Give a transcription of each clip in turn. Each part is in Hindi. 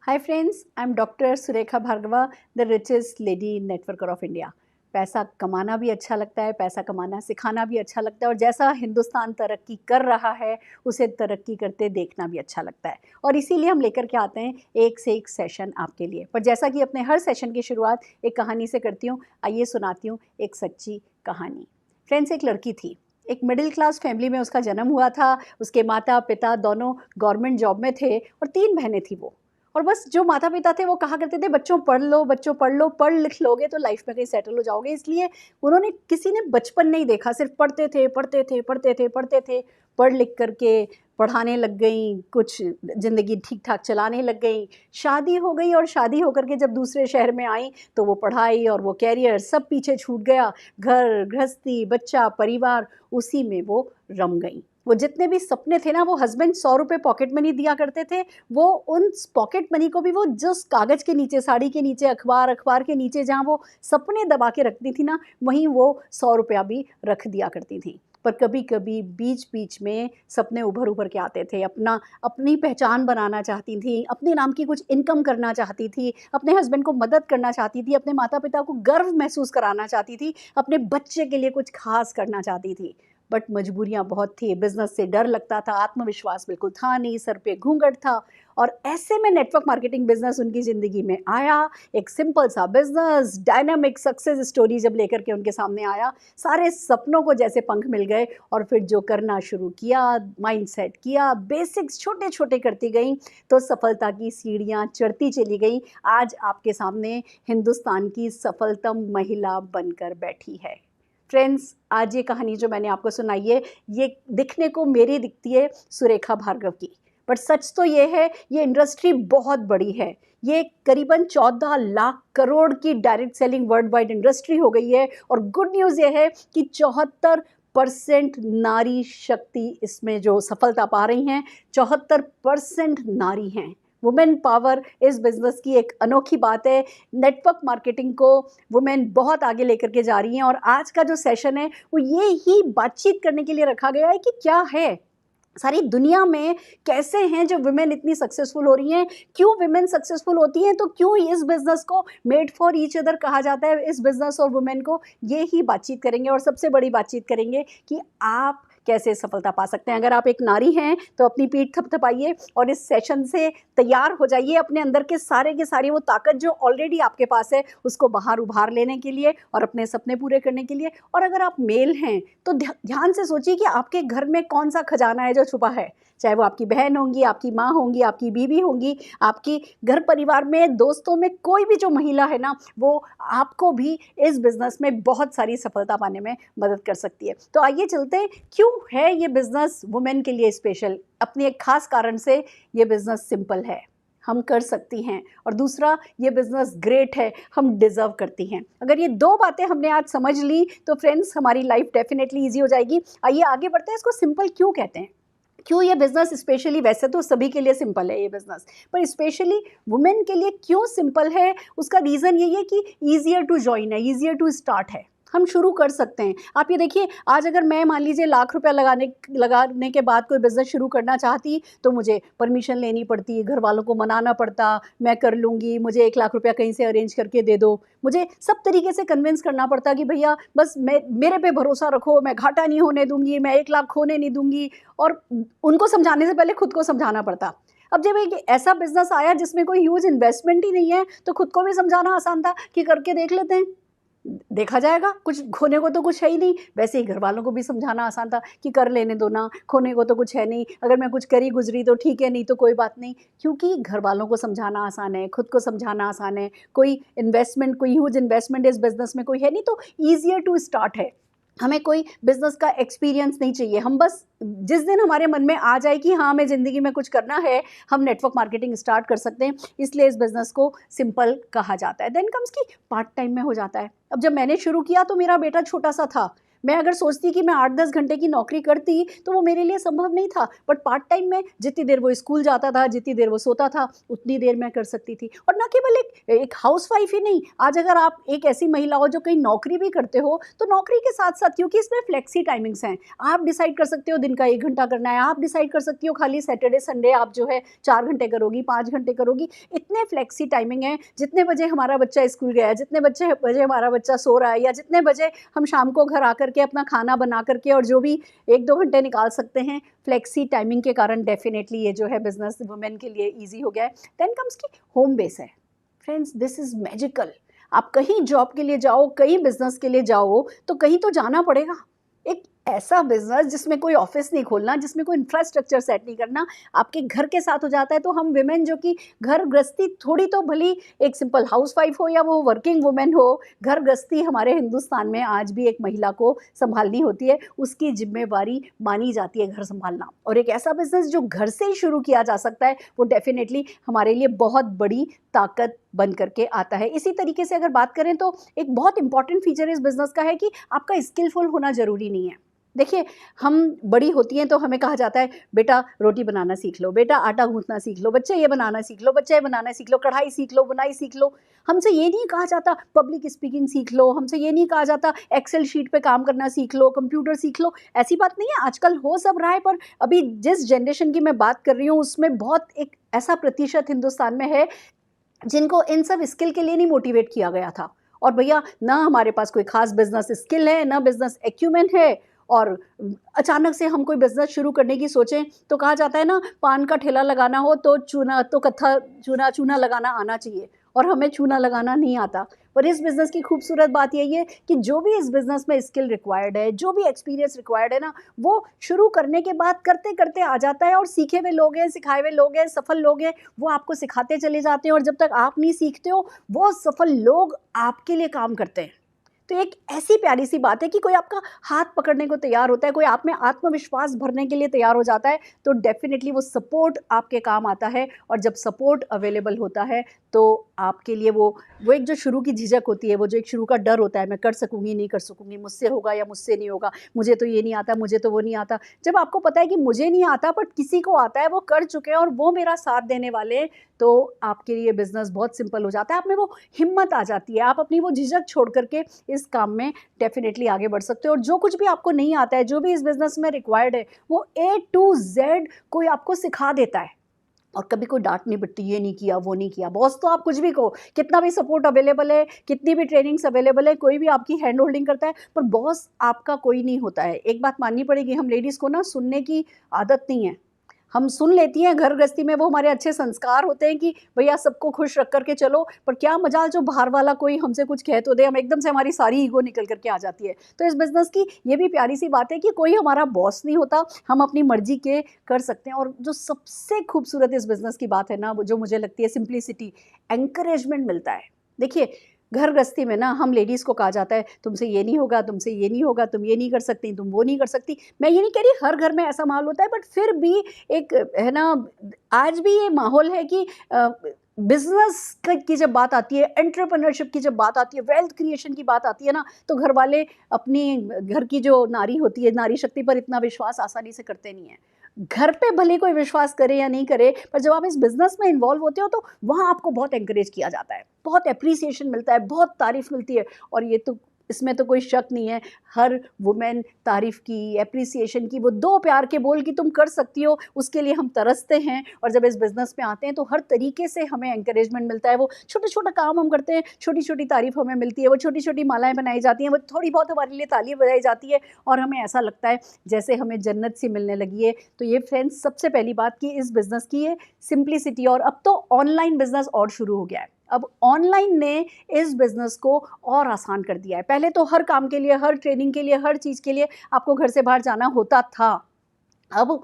Hi friends, I'm Dr. Surekha Bhargava, the richest lady networker of India. पैसा कमाना भी अच्छा लगता है, पैसा कमाना सिखाना भी अच्छा लगता है और जैसा हिंदुस्तान तरक्की कर रहा है उसे तरक्की करते देखना भी अच्छा लगता है और इसीलिए हम लेकर के आते हैं एक से एक सेशन आपके लिए। पर जैसा कि अपने हर सेशन की शुरुआत एक कहानी से करती हूँ, आइए सुनाती हूँ एक सच्ची कहानी। फ्रेंड्स, एक लड़की थी, एक मिडिल क्लास फैमिली में उसका जन्म हुआ था। उसके माता पिता दोनों गवर्नमेंट जॉब में थे और 3 बहनें थी वो। और बस जो माता पिता थे वो कहा करते थे बच्चों पढ़ लो, बच्चों पढ़ लो, पढ़ लिख लोगे तो लाइफ में कहीं सेटल हो जाओगे। इसलिए उन्होंने किसी ने बचपन नहीं देखा, सिर्फ पढ़ते थे पढ़ते थे पढ़ते थे पढ़ते थे। पढ़ लिख करके पढ़ाने लग गई, कुछ ज़िंदगी ठीक ठाक चलाने लग गई, शादी हो गई और शादी होकर के जब दूसरे शहर में आई तो वो पढ़ाई और वो कैरियर सब पीछे छूट गया। घर गृहस्थी बच्चा परिवार उसी में वो रम गई। वो जितने भी सपने थे ना, वो हस्बैंड 100 रुपये पॉकेट मनी दिया करते थे, वो उन पॉकेट मनी को भी वो जिस कागज़ के नीचे, साड़ी के नीचे, अखबार के नीचे जहाँ वो सपने दबा के रखती थी ना, वहीं वो 100 रुपया भी रख दिया करती थी। पर कभी कभी बीच बीच में सपने उभर के आते थे। अपनी पहचान बनाना चाहती थी, अपने नाम की कुछ इनकम करना चाहती थी, अपने हस्बैंड को मदद करना चाहती थी, अपने माता पिता को गर्व महसूस कराना चाहती थी, अपने बच्चे के लिए कुछ खास करना चाहती थी। बट मजबूरियां बहुत थी, बिजनेस से डर लगता था, आत्मविश्वास बिल्कुल था नहीं, सर पे घूंघट था। और ऐसे में नेटवर्क मार्केटिंग बिजनेस उनकी ज़िंदगी में आया। एक सिंपल सा बिजनेस, डायनामिक सक्सेस स्टोरी जब लेकर के उनके सामने आया, सारे सपनों को जैसे पंख मिल गए और फिर जो करना शुरू किया, माइंड सेट किया, बेसिक्स छोटे छोटे करती गई तो सफलता की सीढ़ियाँ चढ़ती चली गई। आज आपके सामने हिंदुस्तान की सफलतम महिला बनकर बैठी है। फ्रेंड्स, आज ये कहानी जो मैंने आपको सुनाई है, ये दिखने को मेरी दिखती है सुरेखा भार्गव की, बट सच तो ये है, ये इंडस्ट्री बहुत बड़ी है। ये करीबन 14 लाख करोड़ की direct selling world wide industry हो गई है। और गुड न्यूज़ ये है कि 74% नारी शक्ति इसमें जो सफलता पा रही हैं, 74% नारी हैं। वुमेन पावर इस बिज़नेस की एक अनोखी बात है। नेटवर्क मार्केटिंग को वुमेन बहुत आगे लेकर के जा रही हैं और आज का जो सेशन है वो ये ही बातचीत करने के लिए रखा गया है कि क्या है सारी दुनिया में, कैसे हैं जो वुमेन इतनी सक्सेसफुल हो रही हैं, क्यों वुमेन सक्सेसफुल होती हैं, तो क्यों इस बिज़नेस को मेड फॉर ईच अदर कहा जाता है, इस बिज़नेस और वुमेन को। ये ही बातचीत करेंगे और सबसे बड़ी बातचीत करेंगे कि आप कैसे सफलता पा सकते हैं। अगर आप एक नारी हैं तो अपनी पीठ थपथपाइए और इस सेशन से तैयार हो जाइए अपने अंदर के सारी वो ताकत जो ऑलरेडी आपके पास है उसको बाहर उभार लेने के लिए और अपने सपने पूरे करने के लिए। और अगर आप मेल हैं तो ध्यान से सोचिए कि आपके घर में कौन सा खजाना है जो छुपा है। चाहे वो आपकी बहन होंगी, आपकी माँ होंगी, आपकी बीवी होंगी, आपकी घर परिवार में, दोस्तों में कोई भी जो महिला है ना, वो आपको भी इस बिज़नेस में बहुत सारी सफलता पाने में मदद कर सकती है। तो आइए चलते हैं, क्यों है ये बिज़नेस वुमेन के लिए स्पेशल। अपनी एक खास कारण से ये बिज़नेस सिंपल है, हम कर सकती हैं, और दूसरा ये बिज़नेस ग्रेट है, हम डिज़र्व करती हैं। अगर ये 2 बातें हमने आज समझ ली तो फ्रेंड्स हमारी लाइफ डेफिनेटली ईजी हो जाएगी। आइए आगे बढ़ते हैं। इसको सिंपल क्यों कहते हैं, क्यों ये बिज़नेस स्पेशली, वैसे तो सभी के लिए सिंपल है ये बिज़नेस, पर स्पेशली वुमेन के लिए क्यों सिंपल है, उसका रीज़न यही है कि ईजियर टू जॉइन है, ईजियर टू स्टार्ट है, हम शुरू कर सकते हैं। आप ये देखिए, आज अगर मैं मान लीजिए लाख रुपया लगाने के बाद कोई बिज़नेस शुरू करना चाहती तो मुझे परमिशन लेनी पड़ती, घर वालों को मनाना पड़ता, मैं कर लूँगी, मुझे 1 लाख रुपया कहीं से अरेंज करके दे दो, मुझे सब तरीके से कन्विंस करना पड़ता कि भैया बस मेरे पे भरोसा रखो, मैं घाटा नहीं होने दूंगी, मैं 1 लाख खोने नहीं दूंगी। और उनको समझाने से पहले खुद को समझाना पड़ता। अब जब एक ऐसा बिज़नेस आया जिसमें कोई ह्यूज इन्वेस्टमेंट ही नहीं है तो खुद को भी समझाना आसान था कि करके देख लेते हैं, देखा जाएगा, कुछ खोने को तो कुछ है ही नहीं। वैसे ही घर वालों को भी समझाना आसान था कि कर लेने दो ना, खोने को तो कुछ है नहीं, अगर मैं कुछ करी गुजरी तो ठीक है, नहीं तो कोई बात नहीं। क्योंकि घर वालों को समझाना आसान है, खुद को समझाना आसान है, कोई इन्वेस्टमेंट, कोई ह्यूज इन्वेस्टमेंट इस बिज़नेस में कोई है नहीं, तो ईजियर टू स्टार्ट है। हमें कोई बिज़नेस का एक्सपीरियंस नहीं चाहिए, हम बस जिस दिन हमारे मन में आ जाए कि हाँ हमें ज़िंदगी में कुछ करना है, हम नेटवर्क मार्केटिंग स्टार्ट कर सकते हैं। इसलिए इस बिज़नेस को सिंपल कहा जाता है। देन कम्स कि पार्ट टाइम में हो जाता है। अब जब मैंने शुरू किया तो मेरा बेटा छोटा सा था, मैं अगर सोचती कि मैं 8-10 घंटे की नौकरी करती तो वो मेरे लिए संभव नहीं था, बट पार्ट टाइम में जितनी देर वो स्कूल जाता था, जितनी देर वो सोता था, उतनी देर मैं कर सकती थी। और ना केवल एक हाउसवाइफ ही नहीं, आज अगर आप एक ऐसी महिला हो जो कहीं नौकरी भी करते हो, तो नौकरी के साथ-साथ, क्योंकि इसमें फ्लेक्सी टाइमिंग्स हैं, आप डिसाइड कर सकते हो दिन का 1 घंटा करना है, आप डिसाइड कर सकती हो खाली सैटरडे संडे आप जो है 4 घंटे करोगी, 5 घंटे करोगी। इतने फ्लेक्सी टाइमिंग है, जितने बजे हमारा बच्चा स्कूल गया है, जितने बजे हमारा बच्चा सो रहा है, या जितने बजे हम शाम को घर आकर के अपना खाना बना करके और जो भी 1-2 घंटे निकाल सकते हैं, फ्लेक्सी टाइमिंग के कारण डेफिनेटली ये जो है बिजनेस वुमेन के लिए ईजी हो गया है। देन कम्स की होम बेस है। Friends, this is magical. आप कहीं जॉब के लिए जाओ, कहीं बिजनेस के लिए जाओ, तो कहीं तो जाना पड़ेगा। एक ऐसा बिजनेस जिसमें कोई ऑफिस नहीं खोलना, जिसमें कोई इंफ्रास्ट्रक्चर सेट नहीं करना, आपके घर के साथ हो जाता है। तो हम विमेन जो कि घर गृहस्थी, थोड़ी तो भली एक सिंपल हाउसवाइफ हो या वो वर्किंग वुमेन हो, घर गृहस्थी हमारे हिंदुस्तान में आज भी एक महिला को संभालनी होती है, उसकी जिम्मेवारी मानी जाती है घर संभालना। और एक ऐसा बिजनेस जो घर से ही शुरू किया जा सकता है, वो डेफिनेटली हमारे लिए बहुत बड़ी ताकत बन करके आता है। इसी तरीके से अगर बात करें तो एक बहुत इंपॉर्टेंट फीचर इस बिजनेस का है कि आपका स्किलफुल होना ज़रूरी नहीं है। देखिए, हम बड़ी होती हैं तो हमें कहा जाता है, बेटा रोटी बनाना सीख लो, बेटा आटा गूँथना सीख लो, बच्चे ये बनाना सीख लो, बच्चे ये बनाना सीख लो, कढ़ाई सीख लो, बुनाई सीख लो। हमसे ये नहीं कहा जाता पब्लिक स्पीकिंग सीख लो, हमसे ये नहीं कहा जाता एक्सेल शीट पे काम करना सीख लो, कंप्यूटर सीख लो। ऐसी बात नहीं है, आजकल हो सब रहा है, पर अभी जिस जनरेशन की मैं बात कर रही हूँ, उसमें बहुत एक ऐसा प्रतिशत हिंदुस्तान में है जिनको इन सब स्किल के लिए नहीं मोटिवेट किया गया था। और भैया, ना हमारे पास कोई खास बिजनेस स्किल है, ना बिजनेस एक्यूमेन है, और अचानक से हम कोई बिजनेस शुरू करने की सोचें तो कहा जाता है ना, पान का ठेला लगाना हो तो चूना लगाना आना चाहिए, और हमें चूना लगाना नहीं आता। पर इस बिज़नेस की खूबसूरत बात यही है कि जो भी इस बिज़नेस में स्किल रिक्वायर्ड है, जो भी एक्सपीरियंस रिक्वायर्ड है ना, वो शुरू करने के बाद करते-करते आ जाता है। और सीखे हुए लोग हैं, सिखाए हुए लोग हैं, सफल लोग हैं, वो आपको सिखाते चले जाते हैं, और जब तक आप नहीं सीखते हो, वो सफल लोग आपके लिए काम करते हैं। तो एक ऐसी प्यारी सी बात है कि कोई आपका हाथ पकड़ने को तैयार होता है, कोई आप में आत्मविश्वास भरने के लिए तैयार हो जाता है, तो डेफिनेटली वो सपोर्ट आपके काम आता है। और जब सपोर्ट अवेलेबल होता है, तो आपके लिए वो एक जो शुरू की झिझक होती है, वो जो एक शुरू का डर होता है, मैं कर सकूँगी, नहीं कर सकूँगी, मुझसे होगा या मुझसे नहीं होगा, मुझे तो ये नहीं आता, मुझे तो वो नहीं आता। जब आपको पता है कि मुझे नहीं आता बट किसी को आता है, वो कर चुके हैं और वो मेरा साथ देने वाले हैं, तो आपके लिए बिज़नेस बहुत सिंपल हो जाता है। आप में वो हिम्मत आ जाती है, आप अपनी वो झिझक छोड़ कर के इस काम में डेफिनेटली आगे बढ़ सकते हो। और जो कुछ भी आपको नहीं आता है, जो भी इस बिज़नेस में रिक्वायर्ड है, वो A to Z कोई आपको सिखा देता है। और कभी कोई डाँट नहीं पिटती, ये नहीं किया, वो नहीं किया। बॉस तो आप कुछ भी कहो, कितना भी सपोर्ट अवेलेबल है, कितनी भी ट्रेनिंग्स अवेलेबल है, कोई भी आपकी हैंड होल्डिंग करता है, पर बॉस आपका कोई नहीं होता है। एक बात माननी पड़ेगी, हम लेडीज़ को ना सुनने की आदत नहीं है। हम सुन लेती हैं घर गृहस्थी में, वो हमारे अच्छे संस्कार होते हैं कि भैया सबको खुश रख कर के चलो, पर क्या मजाल जो बाहर वाला कोई हमसे कुछ कह तो दे, हम एकदम से हमारी सारी ईगो निकल करके आ जाती है। तो इस बिज़नेस की ये भी प्यारी सी बात है कि कोई हमारा बॉस नहीं होता, हम अपनी मर्ज़ी के कर सकते हैं। और जो सबसे खूबसूरत इस बिज़नेस की बात है ना, वो जो मुझे लगती है सिंप्लिसिटी, एनकरेजमेंट मिलता है। देखिए, घर गृहस्थी में ना हम लेडीज़ को कहा जाता है, तुमसे ये नहीं होगा, तुमसे ये नहीं होगा, तुम ये नहीं कर सकती, तुम वो नहीं कर सकती। मैं ये नहीं कह रही हर घर में ऐसा माहौल होता है, बट फिर भी एक है ना, आज भी ये माहौल है कि बिज़नेस की जब बात आती है, एंटरप्रेन्योरशिप की जब बात आती है, वेल्थ क्रिएशन की बात आती है ना, तो घर वाले अपनी घर की जो नारी होती है, नारी शक्ति पर इतना विश्वास आसानी से करते नहीं हैं। घर पे भले कोई विश्वास करे या नहीं करे, पर जब आप इस बिज़नेस में इन्वॉल्व होते हो, तो वहाँ आपको बहुत एनकरेज किया जाता है, बहुत एप्रिसिएशन मिलता है, बहुत तारीफ़ मिलती है। और ये तो, इसमें तो कोई शक नहीं है, हर वुमेन तारीफ़ की, एप्रिसिएशन की, वो 2 प्यार के बोल कि तुम कर सकती हो, उसके लिए हम तरसते हैं। और जब इस बिज़नेस में आते हैं, तो हर तरीके से हमें एनकरेजमेंट मिलता है। वो छोटा-छोटा काम हम करते हैं, छोटी-छोटी तारीफ़ हमें मिलती है, वो छोटी-छोटी मालाएँ बनाई जाती हैं, वो थोड़ी बहुत हमारे लिए ताली बजाई जाती है, और हमें ऐसा लगता है जैसे हमें जन्नत सी मिलने लगी है। तो ये फ्रेंड्स, सबसे पहली बात कि इस बिज़नेस की ये सिंप्लिसिटी। और अब तो ऑनलाइन बिज़नेस और शुरू हो गया है। अब ऑनलाइन ने इस बिज़नेस को और आसान कर दिया है। पहले तो हर काम के लिए, हर ट्रेनिंग के लिए, हर चीज़ के लिए आपको घर से बाहर जाना होता था। अब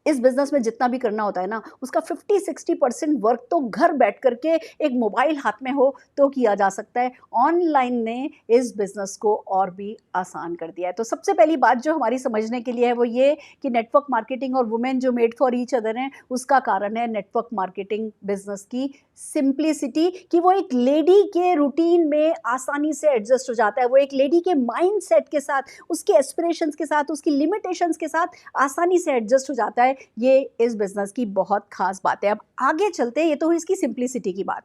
इस बिज़नेस में जितना भी करना होता है ना, उसका 50-60% वर्क तो घर बैठ कर के एक मोबाइल हाथ में हो तो किया जा सकता है। ऑनलाइन ने इस बिज़नेस को और भी आसान कर दिया है। तो सबसे पहली बात जो हमारी समझने के लिए है वो ये कि नेटवर्क मार्केटिंग और वुमेन जो मेड फॉर ईच अदर हैं, उसका कारण है नेटवर्क मार्केटिंग बिज़नेस की सिंप्लिसिटी, कि वो एक लेडी के रूटीन में आसानी से एडजस्ट हो जाता है। वो एक लेडी के माइंडसेट के साथ, उसके एस्पिरेशंस के साथ, उसकी लिमिटेशंस के साथ आसानी से एडजस्ट हो जाता है। ये इस बिज़नेस की बहुत ख़ास बात है। अब आगे चलते हैं, ये तो हुई इसकी सिंप्लिसिटी की बात।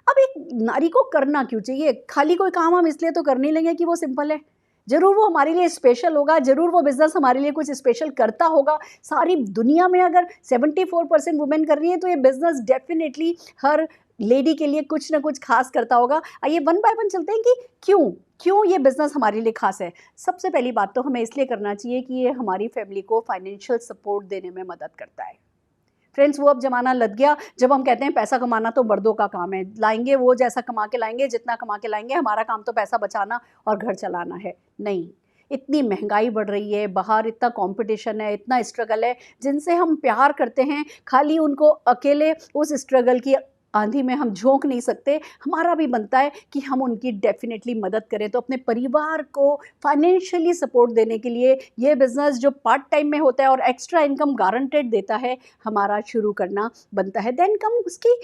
अब एक नारी को करना क्यों चाहिए? खाली कोई काम हम इसलिए तो कर नहीं लेंगे कि वो सिंपल है। ज़रूर वो हमारे लिए स्पेशल होगा, ज़रूर वो बिज़नेस हमारे लिए कुछ स्पेशल करता होगा। सारी दुनिया में अगर 74% वुमेन कर रही है तो ये बिज़नेस डेफ़िनेटली हर लेडी के लिए कुछ ना कुछ ख़ास करता होगा। आइए वन बाय वन चलते हैं कि क्यों? क्यों ये बिज़नेस हमारे लिए ख़ास है? सबसे पहली बात तो हमें इसलिए करना चाहिए कि ये हमारी फैमिली को फाइनेंशियल सपोर्ट देने में मदद करता है। फ्रेंड्स, वो अब ज़माना लग गया जब हम कहते हैं पैसा कमाना तो मर्दों का काम है। लाएँगे वो जैसा कमा के लाएँगे, जितना कमा के लाएँगे, हमारा काम तो पैसा बचाना और घर चलाना है। नहीं, इतनी महँगाई बढ़ रही है, बाहर इतना कॉम्पिटिशन है, इतना स्ट्रगल है, जिनसे हम प्यार करते हैं, खाली उनको अकेले उस स्ट्रगल की आँधी में हम झोंक नहीं सकते। हमारा भी बनता है कि हम उनकी डेफ़िनेटली मदद करें। तो अपने परिवार को फाइनेंशियली सपोर्ट देने के लिए ये बिज़नेस जो पार्ट टाइम में होता है और एक्स्ट्रा इनकम गारंटेड देता है, हमारा शुरू करना बनता है। देन कम उसकी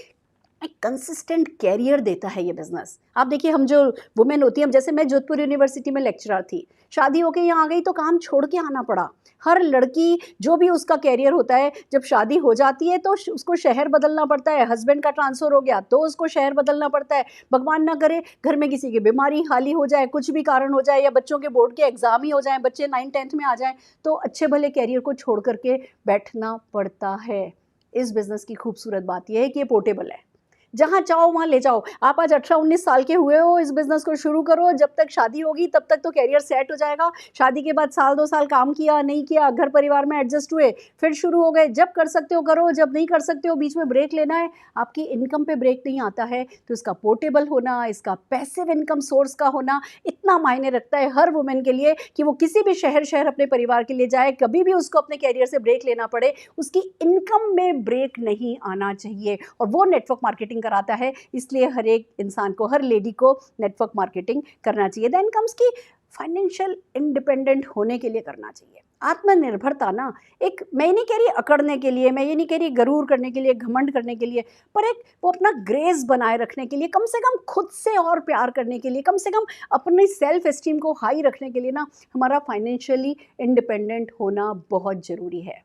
एक कंसिस्टेंट कैरियर देता है ये बिज़नेस। आप देखिए, हम जो वुमेन होती हैं, अब जैसे मैं जोधपुर यूनिवर्सिटी में लेक्चरर थी, शादी होके यहाँ आ गई तो काम छोड़ के आना पड़ा। हर लड़की जो भी उसका कैरियर होता है, जब शादी हो जाती है तो उसको शहर बदलना पड़ता है, हस्बैंड का ट्रांसफ़र हो गया तो उसको शहर बदलना पड़ता है। भगवान ना करे घर में किसी की बीमारी हाली हो जाए, कुछ भी कारण हो जाए, या बच्चों के बोर्ड के एग्ज़ाम ही हो जाएँ, बच्चे 9th-10th में आ जाएँ, तो अच्छे भले कैरियर को छोड़ कर के बैठना पड़ता है। इस बिज़नेस की खूबसूरत बात ये है कि ये पोर्टेबल है। जहाँ चाहो वहाँ ले जाओ। आप आज 18-19 साल के हुए हो, इस बिज़नेस को शुरू करो, जब तक शादी होगी तब तक तो करियर सेट हो जाएगा। शादी के बाद साल 2 साल काम किया, नहीं किया, घर परिवार में एडजस्ट हुए, फिर शुरू हो गए। जब कर सकते हो करो, जब नहीं कर सकते हो बीच में ब्रेक लेना है। आपकी इनकम पे ब्रेक नहीं आता है, तो इसका पोर्टेबल होना, इसका पैसिव इनकम सोर्स का होना इतना मायने रखता है हर वुमेन के लिए कि वो किसी भी शहर अपने परिवार के लिए जाए, कभी भी उसको अपने करियर से ब्रेक लेना पड़े, उसकी इनकम में ब्रेक नहीं आना चाहिए। और वो नेटवर्क मार्केटिंग कराता है, इसलिए हर एक इंसान को, हर लेडी को नेटवर्क मार्केटिंग करना चाहिए। देन कम्स की फाइनेंशियल इंडिपेंडेंट होने के लिए करना चाहिए। आत्मनिर्भरता ना, एक, मैं ये नहीं कह रही अकड़ने के लिए, मैं ये नहीं कह रही गरूर करने के लिए, घमंड करने के लिए, पर एक वो अपना ग्रेस बनाए रखने के लिए, कम से कम खुद से और प्यार करने के लिए, कम से कम अपनी सेल्फ एस्टीम को हाई रखने के लिए ना, हमारा फाइनेंशियली इंडिपेंडेंट होना बहुत ज़रूरी है।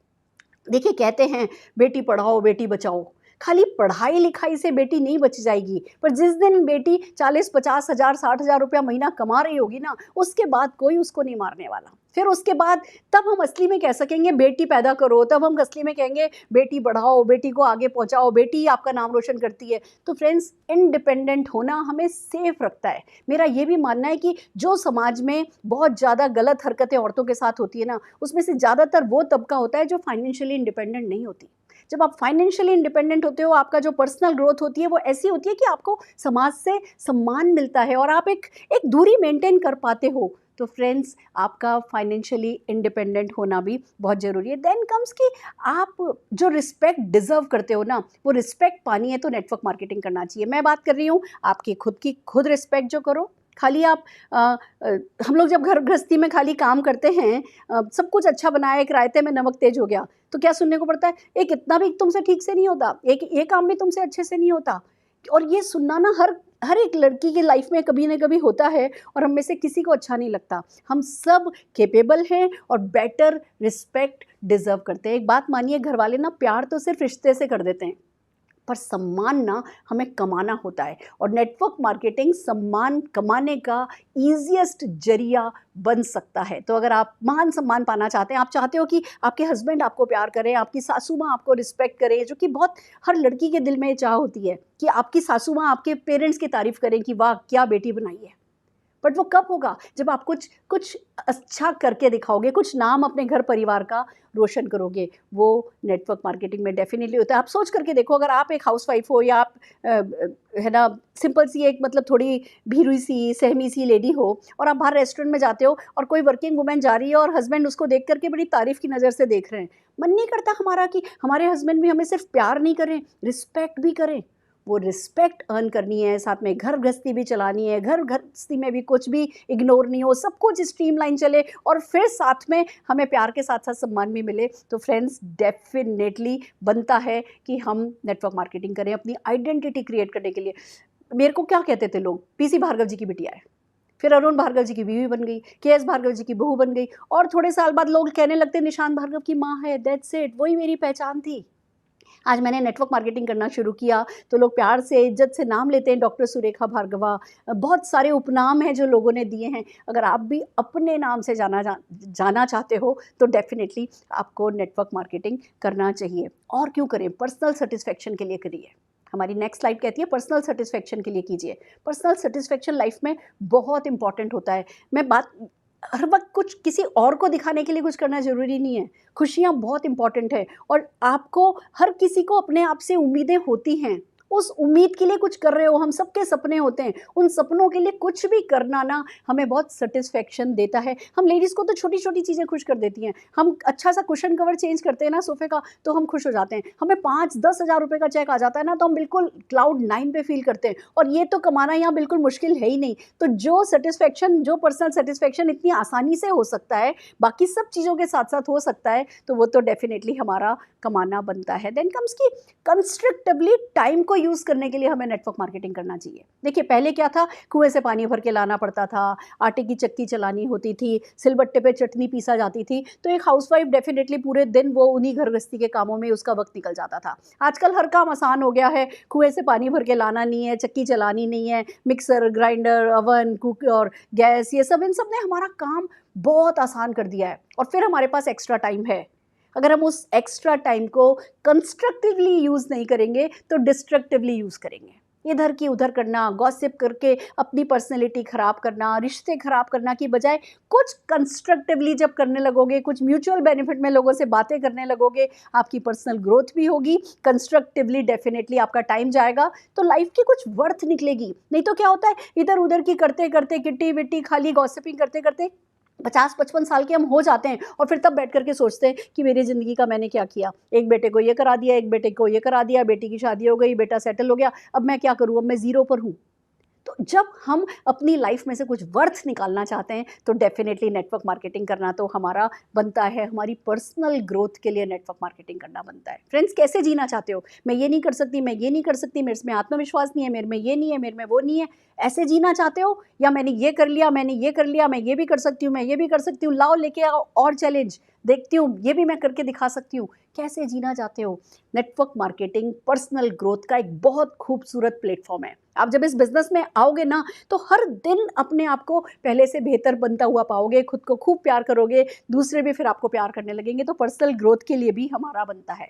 देखिए, कहते हैं बेटी पढ़ाओ बेटी बचाओ। खाली पढ़ाई लिखाई से बेटी नहीं बच जाएगी, पर जिस दिन बेटी 40-50 हज़ार 60 हज़ार रुपया महीना कमा रही होगी ना, उसके बाद कोई उसको नहीं मारने वाला। फिर उसके बाद तब हम असली में कह सकेंगे बेटी पैदा करो, तब हम असली में कहेंगे बेटी बढ़ाओ, बेटी को आगे पहुंचाओ, बेटी ही आपका नाम रोशन करती है। तो फ्रेंड्स, इंडिपेंडेंट होना हमें सेफ रखता है। मेरा ये भी मानना है कि जो समाज में बहुत ज़्यादा गलत हरकतें औरतों के साथ होती है ना, उसमें से ज़्यादातर वो तबका होता है जो फाइनेंशियली इंडिपेंडेंट नहीं होती। जब आप फाइनेंशियली इंडिपेंडेंट होते हो, आपका जो पर्सनल ग्रोथ होती है वो ऐसी होती है कि आपको समाज से सम्मान मिलता है और आप एक दूरी मेंटेन कर पाते हो। तो फ्रेंड्स, आपका फाइनेंशियली इंडिपेंडेंट होना भी बहुत ज़रूरी है। देन कम्स कि आप जो रिस्पेक्ट डिज़र्व करते हो ना, वो रिस्पेक्ट पानी है तो नेटवर्क मार्केटिंग करना चाहिए। मैं बात कर रही हूँ आपकी खुद की, खुद रिस्पेक्ट जो करो। खाली आप हम लोग जब घर गृहस्थी में खाली काम करते हैं, सब कुछ अच्छा बनाया, एक रायते में नमक तेज हो गया, तो क्या सुनने को पड़ता है, एक इतना भी तुमसे ठीक से नहीं होता, एक ये काम भी तुमसे अच्छे से नहीं होता। और ये सुनना ना हर एक लड़की की लाइफ में कभी ना कभी होता है, और हम में से किसी को अच्छा नहीं लगता। हम सब कैपेबल हैं और बेटर रिस्पेक्ट डिज़र्व करते हैं। एक बात मानिए, घर वाले ना प्यार तो सिर्फ रिश्ते से कर देते हैं, पर सम्मान ना हमें कमाना होता है, और नेटवर्क मार्केटिंग सम्मान कमाने का ईज़िएस्ट जरिया बन सकता है। तो अगर आप मान सम्मान पाना चाहते हैं, आप चाहते हो कि आपके हस्बैंड आपको प्यार करें, आपकी सासू माँ आपको रिस्पेक्ट करें, जो कि बहुत हर लड़की के दिल में ये चाह होती है कि आपकी सासू माँ आपके पेरेंट्स की तारीफ़ करें कि वाह क्या बेटी बनाई है। बट वो कब होगा? जब आप कुछ कुछ अच्छा करके दिखाओगे, कुछ नाम अपने घर परिवार का रोशन करोगे। वो नेटवर्क मार्केटिंग में डेफ़िनिटली होता है। आप सोच करके देखो, अगर आप एक हाउसवाइफ़ हो या आप है ना, सिंपल सी एक मतलब थोड़ी भीरुई सी, सहमी सी लेडी हो और आप बाहर रेस्टोरेंट में जाते हो और कोई वर्किंग वुमन जा रही है और हस्बैंड उसको देख कर के बड़ी तारीफ़ की नज़र से देख रहे हैं। मन नहीं करता हमारा कि हमारे हस्बैंड भी हमें सिर्फ़ प्यार नहीं करें, रिस्पेक्ट भी करें। वो रिस्पेक्ट अर्न करनी है, साथ में घर गृहस्थी भी चलानी है, घर गृहस्थी में भी कुछ भी इग्नोर नहीं हो, सब कुछ स्ट्रीमलाइन चले और फिर साथ में हमें प्यार के साथ-साथ सम्मान भी मिले। तो फ्रेंड्स, डेफ़िनेटली बनता है कि हम नेटवर्क मार्केटिंग करें अपनी आइडेंटिटी क्रिएट करने के लिए। मेरे को क्या कहते थे लोग, पीसी भार्गव जी की बिटिया है, फिर अरुण भार्गव जी की बीवी बन गई, केएस भार्गव जी की बहू बन गई और थोड़े साल बाद लोग कहने लगते निशांत भार्गव की माँ है, दैट्स इट, वही मेरी पहचान थी। आज मैंने नेटवर्क मार्केटिंग करना शुरू किया तो लोग प्यार से, इज्जत से नाम लेते हैं, डॉक्टर सुरेखा भार्गवा। बहुत सारे उपनाम हैं जो लोगों ने दिए हैं। अगर आप भी अपने नाम से जाना चाहते हो तो डेफ़िनेटली आपको नेटवर्क मार्केटिंग करना चाहिए। और क्यों करें? पर्सनल सैटिस्फैक्शन के लिए करिए। हमारी नेक्स्ट स्लाइड कहती है पर्सनल सैटिस्फैक्शन के लिए कीजिए। पर्सनल सैटिस्फैक्शन लाइफ में बहुत इंपॉर्टेंट होता है। मैं बात हर वक्त कुछ किसी और को दिखाने के लिए कुछ करना ज़रूरी नहीं है। खुशियाँ बहुत इम्पॉर्टेंट है और आपको, हर किसी को अपने आप से उम्मीदें होती हैं। उस उम्मीद के लिए कुछ कर रहे हो, हम सबके सपने होते हैं। उन सपनों के लिए कुछ भी करना ना हमें बहुत सैटिस्फैक्शन देता है। हम लेडीज़ को तो छोटी-छोटी चीज़ें खुश कर देती हैं। हम अच्छा सा कुशन कवर चेंज करते हैं ना सोफ़े का, तो हम खुश हो जाते हैं। हमें 5-10 हज़ार रुपए का चेक आ जाता है ना, तो हम बिल्कुल क्लाउड 9 पे फ़ील करते हैं और ये तो कमाना यहाँ बिल्कुल मुश्किल है ही नहीं। तो जो पर्सनल सैटिस्फैक्शन इतनी आसानी से हो सकता है, बाकी सब चीज़ों के साथ-साथ हो सकता है, तो वो तो डेफ़िनेटली हमारा कमाना बनता है। देन कम्स कि कंस्ट्रक्टिवली टाइम को यूज़ करने के लिए हमें नेटवर्क मार्केटिंग करना चाहिए। देखिए, पहले क्या था, कुएँ से पानी भर के लाना पड़ता था, आटे की चक्की चलानी होती थी, सिलबट्टे पे चटनी पीसा जाती थी, तो एक हाउसवाइफ़ डेफ़िनेटली पूरे दिन वो उन्हीं घर गृहस्थी के कामों में उसका वक़्त निकल जाता था। आजकल हर काम आसान हो गया है, कुएँ से पानी भर के लाना नहीं है, चक्की चलानी नहीं है, मिक्सर, ग्राइंडर, ओवन, कुक और गैस, ये सब इन सब ने हमारा काम बहुत आसान कर दिया है और फिर हमारे पास एक्स्ट्रा टाइम है। अगर हम उस एक्स्ट्रा टाइम को कंस्ट्रक्टिवली यूज़ नहीं करेंगे तो डिस्ट्रक्टिवली यूज़ करेंगे। इधर की उधर करना, गॉसिप करके अपनी पर्सनैलिटी ख़राब करना, रिश्ते ख़राब करना की बजाय कुछ कंस्ट्रक्टिवली जब करने लगोगे, कुछ म्यूचुअल बेनिफिट में लोगों से बातें करने लगोगे, आपकी पर्सनल ग्रोथ भी होगी, कंस्ट्रक्टिवली डेफ़िनेटली आपका टाइम जाएगा, तो लाइफ़ की कुछ वर्थ निकलेगी। नहीं तो क्या होता है, इधर-उधर की करते-करते, किट्टी-विट्टी, खाली गॉसिपिंग करते-करते 50-55 साल के हम हो जाते हैं और फिर तब बैठ कर के सोचते हैं कि मेरी ज़िंदगी का मैंने क्या किया? एक बेटे को ये करा दिया, एक बेटे को ये करा दिया, बेटी की शादी हो गई, बेटा सेटल हो गया, अब मैं क्या करूँ? अब मैं ज़ीरो पर हूँ। तो जब हम अपनी लाइफ में से कुछ वर्थ निकालना चाहते हैं तो डेफिनेटली नेटवर्क मार्केटिंग करना तो हमारा बनता है, हमारी पर्सनल ग्रोथ के लिए नेटवर्क मार्केटिंग करना बनता है। फ्रेंड्स, कैसे जीना चाहते हो? मैं ये नहीं कर सकती, मैं ये नहीं कर सकती, मेरे में आत्मविश्वास नहीं है, मेरे में ये नहीं है, मेरे में वो नहीं है, ऐसे जीना चाहते हो? या मैंने ये कर लिया, मैंने ये कर लिया, मैं ये भी कर सकती हूँ, मैं ये भी कर सकती हूँ, लाओ लेके आओ और चैलेंज, देखती हूँ ये भी मैं करके दिखा सकती हूँ। कैसे जीना चाहते हो? नेटवर्क मार्केटिंग पर्सनल ग्रोथ का एक बहुत खूबसूरत प्लेटफॉर्म है। आप जब इस बिज़नेस में आओगे ना, तो हर दिन अपने आप को पहले से बेहतर बनता हुआ पाओगे, खुद को खूब प्यार करोगे, दूसरे भी फिर आपको प्यार करने लगेंगे, तो पर्सनल ग्रोथ के लिए भी हमारा बनता है।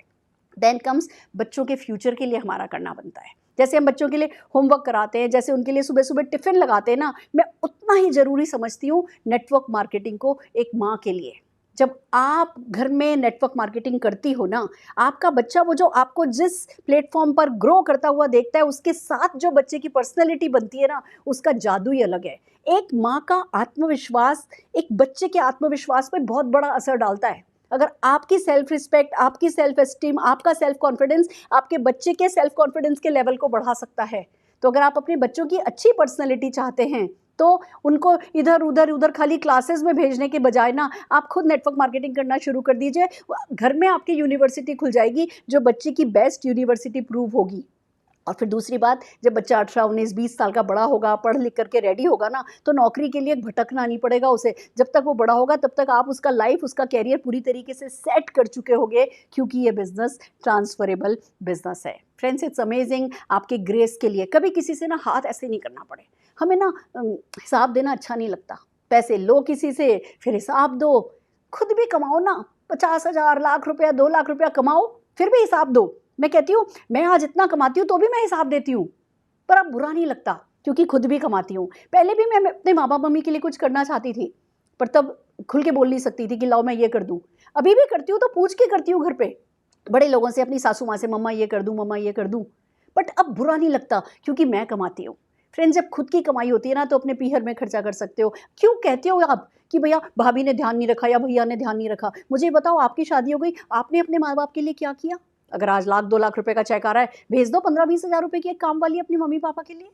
देन कम्स बच्चों के फ्यूचर के लिए हमारा करना बनता है। जैसे हम बच्चों के लिए होमवर्क कराते हैं, जैसे उनके लिए सुबह-सुबह टिफ़िन लगाते हैं ना, मैं उतना ही ज़रूरी समझती हूँ नेटवर्क मार्केटिंग को एक माँ के लिए। जब आप घर में नेटवर्क मार्केटिंग करती हो ना, आपका बच्चा वो जो आपको जिस प्लेटफ़ॉर्म पर ग्रो करता हुआ देखता है, उसके साथ जो बच्चे की पर्सनैलिटी बनती है ना, उसका जादू ही अलग है। एक माँ का आत्मविश्वास एक बच्चे के आत्मविश्वास पे बहुत बड़ा असर डालता है। अगर आपकी सेल्फ रिस्पेक्ट, आपकी सेल्फ एस्टीम, आपका सेल्फ कॉन्फिडेंस आपके बच्चे के सेल्फ कॉन्फिडेंस के लेवल को बढ़ा सकता है। तो अगर आप अपने बच्चों की अच्छी पर्सनैलिटी चाहते हैं, तो उनको इधर-उधर खाली क्लासेस में भेजने के बजाय ना, आप खुद नेटवर्क मार्केटिंग करना शुरू कर दीजिए। घर में आपकी यूनिवर्सिटी खुल जाएगी, जो बच्चे की बेस्ट यूनिवर्सिटी प्रूव होगी। और फिर दूसरी बात, जब बच्चा 18, 19, 20 साल का बड़ा होगा, पढ़ लिख करके रेडी होगा ना, तो नौकरी के लिए भटकना नहीं पड़ेगा उसे। जब तक वो बड़ा होगा, तब तक आप उसका लाइफ, उसका करियर पूरी तरीके से सेट कर चुके होंगे, क्योंकि ये बिज़नेस ट्रांसफरेबल बिज़नेस है। फ्रेंड्स, इट्स अमेजिंग आपके ग्रेस के लिए। कभी किसी से ना हाथ ऐसे नहीं करना पड़े। हमें ना हिसाब देना अच्छा नहीं लगता। पैसे लो किसी से, फिर हिसाब दो। खुद भी कमाओ ना, 50,000, लाख रुपया, 2 लाख रुपया कमाओ, फिर भी हिसाब दो। मैं कहती हूँ, मैं आज इतना कमाती हूँ तो भी मैं हिसाब देती हूँ, पर अब बुरा नहीं लगता। क्योंकि खुद भी कमाती हूँ। पहले भी मैं अपने माँ बाप मम्मी के लिए कुछ करना चाहती थी, पर तब खुल के बोल नहीं सकती थी कि लाओ मैं ये कर दूँ। अभी भी करती हूँ तो पूछ के करती हूँ घर पे, बड़े लोगों से, अपनी सासू माँ से, मम्मा ये कर दूँ, मम्मा ये कर दूँ। बट अब बुरा नहीं लगता क्योंकि मैं कमाती हूँ। फ्रेंड्स, जब खुद की कमाई होती है ना तो अपने पीहर में खर्चा कर सकते हो। क्यों कहते हो आप कि भैया भाभी ने ध्यान नहीं रखा या भैया ने ध्यान नहीं रखा? मुझे बताओ, आपकी शादी हो गई, आपने अपने माँ बाप के लिए क्या किया? अगर आज लाख 2 लाख रुपए का चेक आ रहा है, भेज दो 15-20 हज़ार रुपए की एक काम वाली अपनी मम्मी पापा के लिए।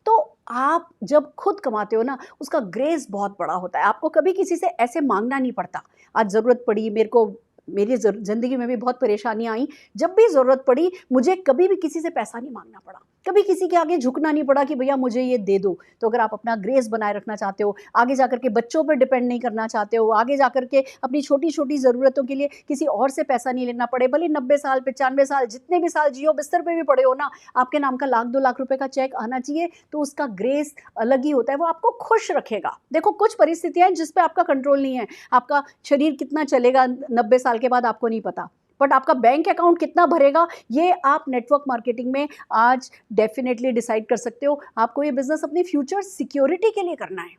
तो आप जब खुद कमाते हो ना, उसका ग्रेस बहुत बड़ा होता है। आपको कभी किसी से ऐसे मांगना नहीं पड़ता। आज ज़रूरत पड़ी मेरे को, मेरी ज़िंदगी में भी बहुत परेशानियाँ आई, जब भी ज़रूरत पड़ी मुझे कभी भी किसी से पैसा नहीं मांगना पड़ा, कभी किसी के आगे झुकना नहीं पड़ा कि भैया मुझे ये दे दो। तो अगर आप अपना ग्रेस बनाए रखना चाहते हो, आगे जाकर के बच्चों पर डिपेंड नहीं करना चाहते हो, आगे जाकर के अपनी छोटी-छोटी ज़रूरतों के लिए किसी और से पैसा नहीं लेना पड़े, भले 90 साल, 95 साल, जितने भी साल जियो, बिस्तर पे भी पड़े हो ना, आपके नाम का लाख 2 लाख रुपए का चेक आना चाहिए, तो उसका ग्रेस अलग ही होता है, वो आपको खुश रखेगा। देखो, कुछ परिस्थितियाँ हैं जिस पे आपका कंट्रोल नहीं है, आपका शरीर कितना चलेगा 90 साल के बाद आपको नहीं पता, बट आपका बैंक अकाउंट कितना भरेगा ये आप नेटवर्क मार्केटिंग में आज डेफिनेटली डिसाइड कर सकते हो। आपको ये बिजनेस अपनी फ्यूचर सिक्योरिटी के लिए करना है।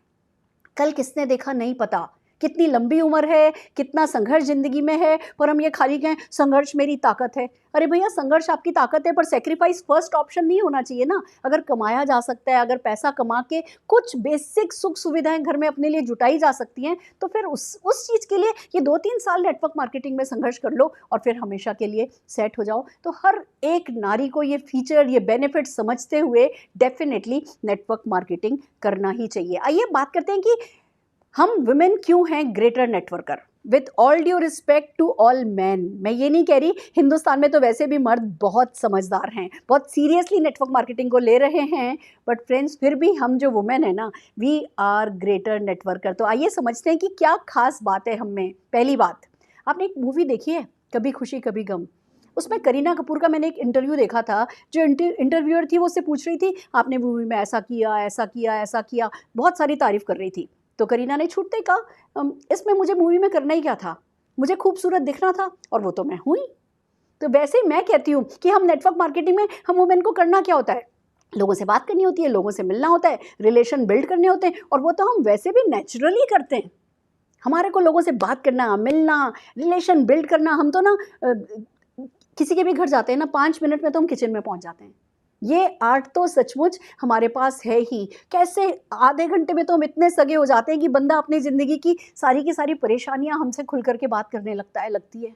कल किसने देखा नहीं पता, कितनी लंबी उम्र है, कितना संघर्ष ज़िंदगी में है, पर हम ये खाली कहें संघर्ष मेरी ताकत है। अरे भैया, संघर्ष आपकी ताकत है, पर सैक्रिफाइस फर्स्ट ऑप्शन नहीं होना चाहिए ना। अगर कमाया जा सकता है, अगर पैसा कमा के कुछ बेसिक सुख सुविधाएं घर में अपने लिए जुटाई जा सकती हैं, तो फिर उस चीज़ के लिए ये 2-3 साल नेटवर्क मार्केटिंग में संघर्ष कर लो और फिर हमेशा के लिए सेट हो जाओ। तो हर एक नारी को ये फीचर, ये बेनिफिट समझते हुए डेफिनेटली नेटवर्क मार्केटिंग करना ही चाहिए। आइए बात करते हैं कि हम वुमेन क्यों हैं greater networker. With all due respect to all man, मैं ये नहीं कह रही, हिंदुस्तान में तो वैसे भी मर्द बहुत समझदार हैं, बहुत सीरियसली नेटवर्क मार्केटिंग को ले रहे हैं, बट फ्रेंड्स फिर भी हम जो वुमेन है ना, वी आर ग्रेटर नेटवर्कर। तो आइए समझते हैं कि क्या खास बात है हम में। पहली बात, आपने एक मूवी देखी है कभी खुशी कभी गम? उसमें करीना कपूर का मैंने एक इंटरव्यू देखा था। जो इंटरव्यूअर थी वो उससे पूछ रही थी, आपने मूवी में ऐसा किया, ऐसा किया, ऐसा किया, बहुत सारी तारीफ कर रही थी। तो करीना ने छूटते कहा, इसमें मुझे मूवी में करना ही क्या था, मुझे खूबसूरत दिखना था और वो तो मैं हुई। तो वैसे ही मैं कहती हूँ कि हम नेटवर्क मार्केटिंग में हम वुमेन को करना क्या होता है, लोगों से बात करनी होती है, लोगों से मिलना होता है, रिलेशन बिल्ड करने होते हैं, और वो तो हम वैसे भी नेचुरली करते हैं। हमारे को लोगों से बात करना, मिलना, रिलेशन बिल्ड करना, हम तो ना किसी के भी घर जाते हैं ना, 5 मिनट में तो हम किचन में पहुंच जाते हैं। ये आर्ट तो सचमुच हमारे पास है ही। कैसे आधे घंटे में तो हम इतने सगे हो जाते हैं कि बंदा अपनी ज़िंदगी की सारी परेशानियां हमसे खुल करके बात करने लगती है।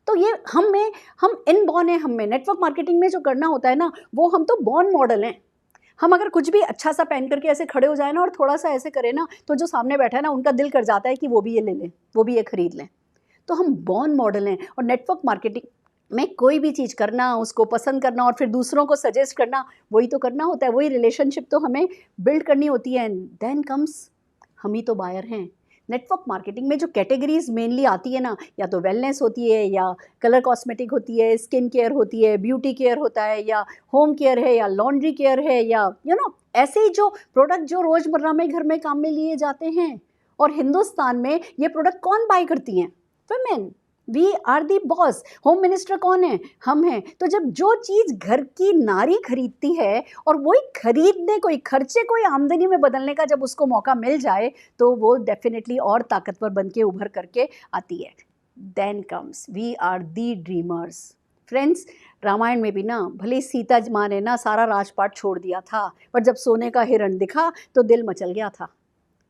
तो ये हम इनबॉर्न है, हम में नेटवर्क मार्केटिंग में जो करना होता है ना, वो हम तो बॉर्न मॉडल हैं। हम अगर कुछ भी अच्छा सा पहन करके ऐसे खड़े हो जाए ना और थोड़ा सा ऐसे करें ना, तो जो सामने बैठा है ना, उनका दिल कर जाता है कि वो भी ये ले लें, वो भी ये खरीद लें। तो हम बॉर्न मॉडल हैं, और नेटवर्क मार्केटिंग में कोई भी चीज़ करना, उसको पसंद करना और फिर दूसरों को सजेस्ट करना, वही तो करना होता है, वही रिलेशनशिप तो हमें बिल्ड करनी होती है। देन कम्स, हम ही तो बायर हैं। नेटवर्क मार्केटिंग में जो कैटेगरीज मेनली आती है ना, या तो वेलनेस होती है, या कलर कॉस्मेटिक होती है, स्किन केयर होती है, ब्यूटी केयर होता है, या होम केयर है, या लॉन्ड्री केयर है, या ऐसे ही जो प्रोडक्ट जो रोज़मर्रा में घर में काम में लिए जाते हैं। और हिंदुस्तान में ये प्रोडक्ट कौन बाय करती हैं? Women. We are the boss. Home minister कौन है? हम हैं। तो जब जो चीज़ घर की नारी खरीदती है और वही खरीदने को, खर्चे को आमदनी में बदलने का जब उसको मौका मिल जाए, तो वो डेफिनेटली और ताकतवर बन के उभर करके आती है। Then comes, we are the dreamers. Friends, Ramayana में भी ना, भले सीता माँ ने ना सारा राजपाट छोड़ दिया था, पर जब सोने का हिरण दिखा तो दिल मचल गया था।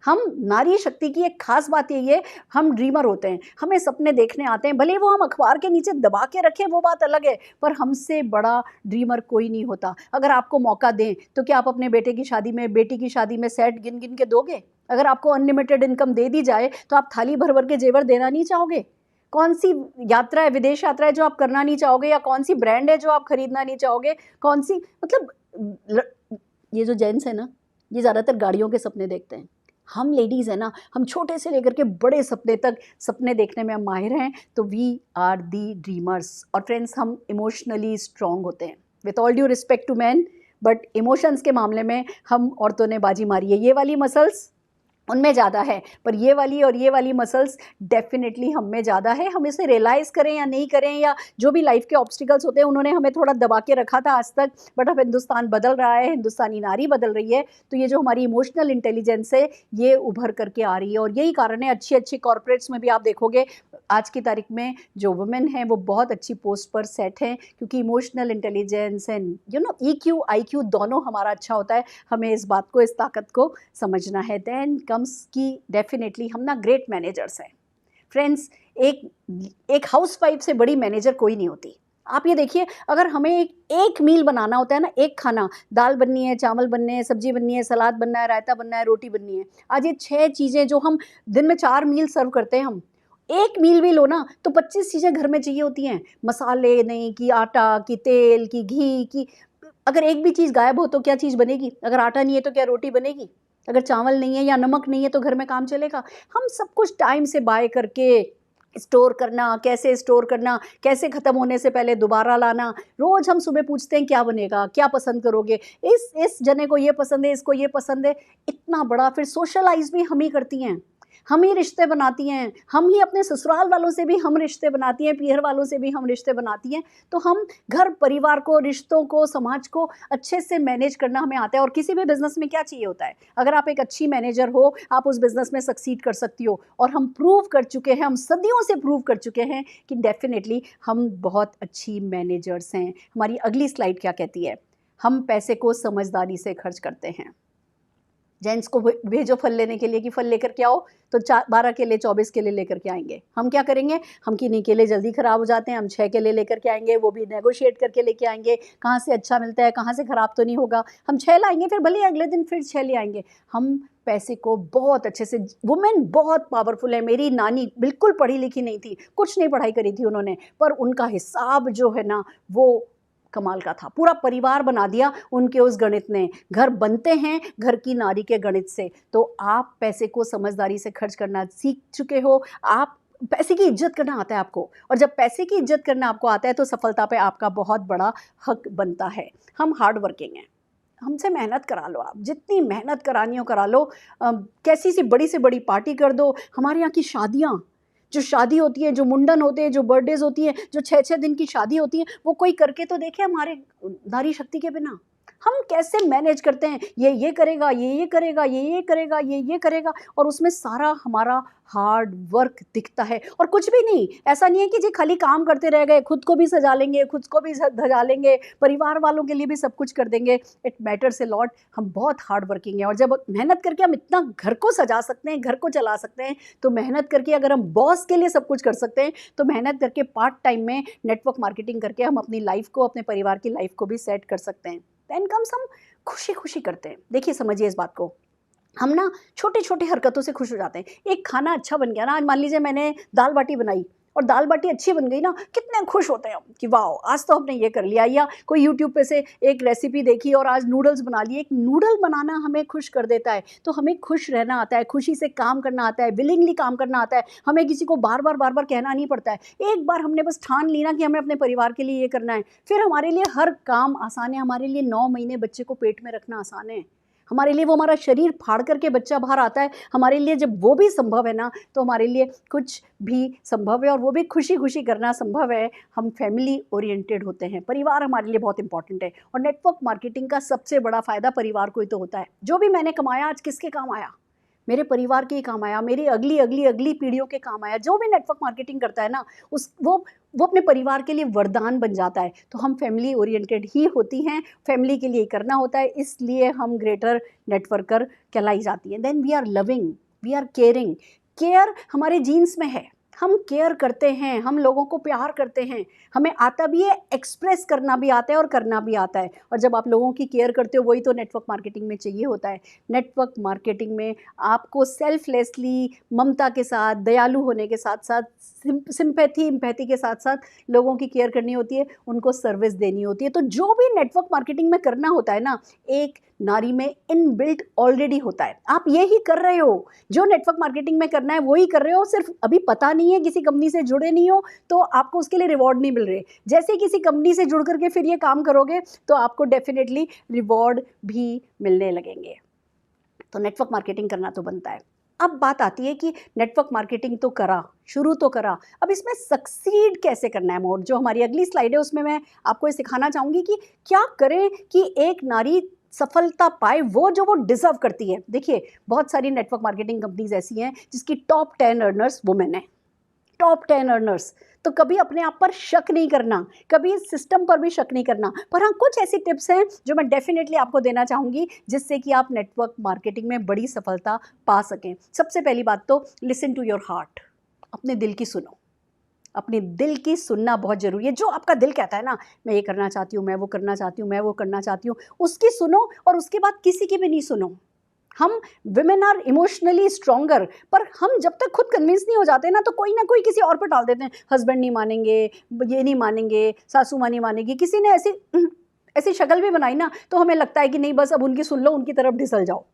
हम नारी शक्ति की एक खास बात यही है, हम ड्रीमर होते हैं, हमें सपने देखने आते हैं, भले वो हम अखबार के नीचे दबा के रखें वो बात अलग है, पर हमसे बड़ा ड्रीमर कोई नहीं होता। अगर आपको मौका दें तो क्या आप अपने बेटे की शादी में, बेटी की शादी में सेट गिन गिन के दोगे? अगर आपको अनलिमिटेड इनकम दे दी जाए तो आप थाली भर भर के जेवर देना नहीं चाहोगे? कौन सी यात्रा है, विदेश यात्रा है जो आप करना नहीं चाहोगे, या कौन सी ब्रांड है जो आप खरीदना नहीं चाहोगे? कौन सी, मतलब ये जो जेंट्स है ना, ये ज़्यादातर गाड़ियों के सपने देखते हैं। हम लेडीज़ है ना, हम छोटे से लेकर के बड़े सपने तक सपने देखने में हम माहिर हैं। तो वी आर दी ड्रीमर्स। और फ्रेंड्स, हम इमोशनली स्ट्रॉन्ग होते हैं, with all due respect to man, but emotions के मामले में हम औरतों ने बाजी मारी है। ये वाली मसल्स उनमें ज़्यादा है, पर ये वाली मसल्स डेफ़िनेटली हम में ज़्यादा है। हम इसे रियलाइज़ करें या नहीं करें, या जो भी लाइफ़ के ऑब्स्टिकल्स होते हैं उन्होंने हमें थोड़ा दबा के रखा था आज तक, बट अब हिंदुस्तान बदल रहा है, हिंदुस्तानी नारी बदल रही है, तो ये जो हमारी इमोशनल इंटेलिजेंस है, ये उभर कर के आ रही है। और यही कारण है, अच्छी-अच्छी कॉर्पोरेट्स में भी आप देखोगे आज की तारीख में जो वुमेन हैं वो बहुत अच्छी पोस्ट पर सेट हैं, क्योंकि emotional intelligence and EQ, IQ दोनों हमारा अच्छा होता है। हमें इस बात को, इस ताकत को समझना है। देन कम्स कि डेफिनेटली हम ना ग्रेट मैनेजर्स हैं। फ्रेंड्स, एक एक हाउसवाइफ से बड़ी मैनेजर कोई नहीं होती। आप ये देखिए, अगर हमें एक मील बनाना होता है ना, एक खाना, दाल बननी है, चावल बनने हैं, सब्जी बननी है, सलाद बनना है, रायता बनना है, रोटी बननी है। आज ये 6 चीज़ें जो हम दिन में 4 मील सर्व करते हैं हम, एक मील भी लो ना तो 25 चीज़ें घर में चाहिए होती हैं। मसाले नहीं, कि आटा, कि तेल, कि घी, कि अगर एक भी चीज़ गायब हो तो क्या चीज़ बनेगी? अगर आटा नहीं है तो क्या रोटी बनेगी? अगर चावल नहीं है या नमक नहीं है तो घर में काम चलेगा? हम सब कुछ टाइम से बाय करके स्टोर करना, कैसे स्टोर करना, कैसे ख़त्म होने से पहले दोबारा लाना। रोज़ हम सुबह पूछते हैं क्या बनेगा, क्या पसंद करोगे? इस जने को ये पसंद है, इसको ये पसंद है। इतना बड़ा फिर सोशलाइज़ भी हम ही करती हैं। हम ही रिश्ते बनाती हैं, हम ही अपने ससुराल वालों से भी हम रिश्ते बनाती हैं, पीहर वालों से भी हम रिश्ते बनाती हैं। तो हम घर परिवार को, रिश्तों को, समाज को अच्छे से मैनेज करना हमें आता है। और किसी भी बिज़नेस में क्या चाहिए होता है, अगर आप एक अच्छी मैनेजर हो, आप उस बिज़नेस में सक्सीड कर सकती हो। और हम प्रूव कर चुके हैं, हम सदियों से प्रूव कर चुके हैं कि डेफ़िनेटली हम बहुत अच्छी मैनेजर्स हैं। हमारी अगली स्लाइड क्या कहती है? हम पैसे को समझदारी से खर्च करते हैं। जेंट्स को भेजो फल लेने के लिए कि फल लेकर के आओ, तो 12 केले 24 केले लेकर के आएंगे। हम क्या करेंगे? हम किन्हीं केले जल्दी ख़राब हो जाते हैं, हम 6 केले लेकर के आएंगे, वो भी नेगोशिएट करके लेके आएंगे, कहाँ से अच्छा मिलता है, कहाँ से ख़राब तो नहीं होगा। हम 6 लाएंगे, फिर भले अगले दिन फिर 6 ले आएंगे। हम पैसे को बहुत अच्छे से, वुमेन बहुत पावरफुल है। मेरी नानी बिल्कुल पढ़ी लिखी नहीं थी, कुछ नहीं पढ़ाई करी थी उन्होंने, पर उनका हिसाब जो है ना वो कमाल का था। पूरा परिवार बना दिया उनके उस गणित ने। घर बनते हैं घर की नारी के गणित से। तो आप पैसे को समझदारी से खर्च करना सीख चुके हो। आप पैसे की इज्जत करना आता है आपको, और जब पैसे की इज्जत करना आपको आता है तो सफलता पे आपका बहुत बड़ा हक बनता है। हम हार्ड वर्किंग हैं, हमसे मेहनत करा लो, आप जितनी मेहनत करानी हो करा लो। कैसी सी बड़ी से बड़ी पार्टी कर दो। हमारे यहाँ की शादियाँ, जो शादी होती है, जो मुंडन होते हैं, जो बर्थडेज होती हैं, जो 6-6 दिन की शादी होती है, वो कोई करके तो देखे हमारे नारी शक्ति के बिना। हम कैसे मैनेज करते हैं, ये करेगा, ये करेगा, ये करेगा, ये करेगा, और उसमें सारा हमारा हार्ड वर्क दिखता है। और कुछ भी नहीं, ऐसा नहीं है कि जी खाली काम करते रह गए, खुद को भी सजा लेंगे, खुद को भी धजा लेंगे, परिवार वालों के लिए भी सब कुछ कर देंगे। It matters a lot. हम बहुत हार्ड वर्किंग हैं, और जब मेहनत करके हम इतना घर को सजा सकते हैं, घर को चला सकते हैं, तो मेहनत करके अगर हम बॉस के लिए सब कुछ कर सकते हैं, तो मेहनत करके पार्ट टाइम में नेटवर्क मार्केटिंग करके हम अपनी लाइफ को, अपने परिवार की लाइफ को भी सेट कर सकते हैं। देन कम्स हम खुशी-खुशी करते हैं। देखिए, समझिए इस बात को। हम ना छोटे-छोटे हरकतों से खुश हो जाते हैं। एक खाना अच्छा बन गया ना, आज मान लीजिए मैंने दाल-बाटी बनाई और दाल-बाटी अच्छी बन गई ना, कितने खुश होते हैं हम कि वाओ! आज तो हमने ये कर लिया। या कोई यूट्यूब पे से एक रेसिपी देखी और आज नूडल्स बना लिए। एक नूडल बनाना हमें खुश कर देता है। तो हमें खुश रहना आता है, खुशी से काम करना आता है, विलिंगली काम करना आता है। हमें किसी को बार-बार कहना नहीं पड़ता है। एक बार हमने बस ठान ली ना कि हमें अपने परिवार के लिए ये करना है, फिर हमारे लिए हर काम आसान है। हमारे लिए 9 महीने बच्चे को पेट में रखना आसान है। हमारे लिए वो हमारा शरीर फाड़ करके बच्चा बाहर आता है। हमारे लिए जब वो भी संभव है ना, तो हमारे लिए कुछ भी संभव है, और वो भी खुशी-खुशी करना संभव है। हम फैमिली ओरिएंटेड होते हैं। परिवार हमारे लिए बहुत इंपॉर्टेंट है, और नेटवर्क मार्केटिंग का सबसे बड़ा फ़ायदा परिवार को ही तो होता है। जो भी मैंने कमाया आज किसके काम आया? मेरे परिवार के ही काम आया, मेरी अगली पीढ़ियों के काम आया। जो भी नेटवर्क मार्केटिंग करता है ना, वो अपने परिवार के लिए वरदान बन जाता है। तो हम फैमिली ओरिएंटेड ही होती हैं, फैमिली के लिए करना होता है, इसलिए हम ग्रेटर नेटवर्कर कहलाई जाती हैं। Then we are loving, we are caring. Care हमारे जीन्स में है। हम केयर करते हैं, हम लोगों को प्यार करते हैं। हमें आता भी है, एक्सप्रेस करना भी आता है और करना भी आता है। और जब आप लोगों की केयर करते हो, वही तो नेटवर्क मार्केटिंग में चाहिए होता है। नेटवर्क मार्केटिंग में आपको सेल्फलेसली, ममता के साथ, दयालु होने के साथ-साथ, एम्पैथी के साथ-साथ लोगों की केयर करनी होती है, उनको सर्विस देनी होती है। तो जो भी नेटवर्क मार्केटिंग में करना होता है ना, एक नारी में इनबिल्ट ऑलरेडी होता है। आप ये ही कर रहे हो, जो नेटवर्क मार्केटिंग में करना है वो ही कर रहे हो, सिर्फ अभी पता नहीं है, किसी कंपनी से जुड़े नहीं हो, तो आपको उसके लिए रिवॉर्ड नहीं मिल रहे। जैसे ही किसी कंपनी से जुड़ करके फिर ये काम करोगे, तो आपको डेफिनेटली रिवॉर्ड भी मिलने लगेंगे। तो नेटवर्क मार्केटिंग करना तो बनता है। अब बात आती है कि नेटवर्क मार्केटिंग तो करा, शुरू तो करा, अब इसमें सक्सीड कैसे करना है मोर। जो हमारी अगली स्लाइड है उसमें मैं आपको ये सिखाना चाहूँगी कि क्या करें कि एक नारी सफलता पाए वो जो वो डिजर्व करती है। देखिए, बहुत सारी नेटवर्क मार्केटिंग कंपनीज ऐसी हैं जिसकी टॉप 10 अर्नर्स वुमेन है, टॉप 10 अर्नर्स। तो कभी अपने आप पर शक नहीं करना, कभी इस सिस्टम पर भी शक नहीं करना। पर हाँ, कुछ ऐसी टिप्स हैं जो मैं डेफिनेटली आपको देना चाहूँगी जिससे कि आप नेटवर्क मार्केटिंग में बड़ी सफलता पा सकें। सबसे पहली बात तो लिसन टू योर हार्ट, अपने दिल की सुनो। अपने दिल की सुनना बहुत ज़रूरी है। जो आपका दिल कहता है ना, मैं ये करना चाहती हूँ, मैं वो करना चाहती हूँ, मैं वो करना चाहती हूँ, उसकी सुनो और उसके बाद किसी की भी नहीं सुनो। हम विमेन आर इमोशनली स्ट्रॉन्गर, पर हम जब तक खुद कन्विंस नहीं हो जाते ना तो कोई ना कोई किसी और पर डाल देते हैं। हस्बैंड नहीं मानेंगे, ये नहीं मानेंगे, सासू माँ नहीं मानेगी। किसी ने ऐसी ऐसी शक्ल भी बनाई ना तो हमें लगता है कि नहीं, बस अब उनकी सुन लो, उनकी तरफ ढिसल जाओ।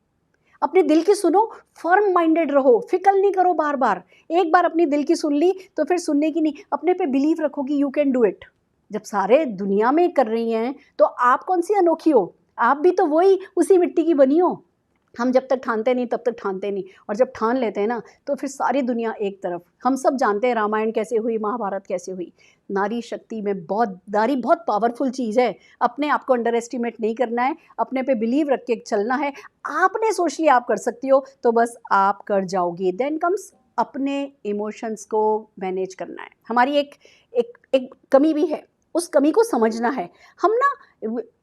अपने दिल की सुनो, फर्म माइंडेड रहो, फिकल नहीं करो बार बार। एक बार अपनी दिल की सुन ली तो फिर सुनने की नहीं, अपने पे बिलीव रखो कि यू कैन डू इट। जब सारे दुनिया में कर रही हैं तो आप कौन सी अनोखी हो, आप भी तो वही उसी मिट्टी की बनी हो। हम जब तक ठानते नहीं तब तक ठानते नहीं, और जब ठान लेते हैं ना तो फिर सारी दुनिया एक तरफ। हम सब जानते हैं रामायण कैसे हुई, महाभारत कैसे हुई। नारी शक्ति में नारी बहुत पावरफुल चीज़ है। अपने आप को अंडर एस्टिमेट नहीं करना है, अपने पे बिलीव रख के चलना है। आपने सोच लिया आप कर सकती हो तो बस आप कर जाओगी। देन कम्स अपने इमोशंस को मैनेज करना है। हमारी एक एक एक कमी भी है, उस कमी को समझना है। हम ना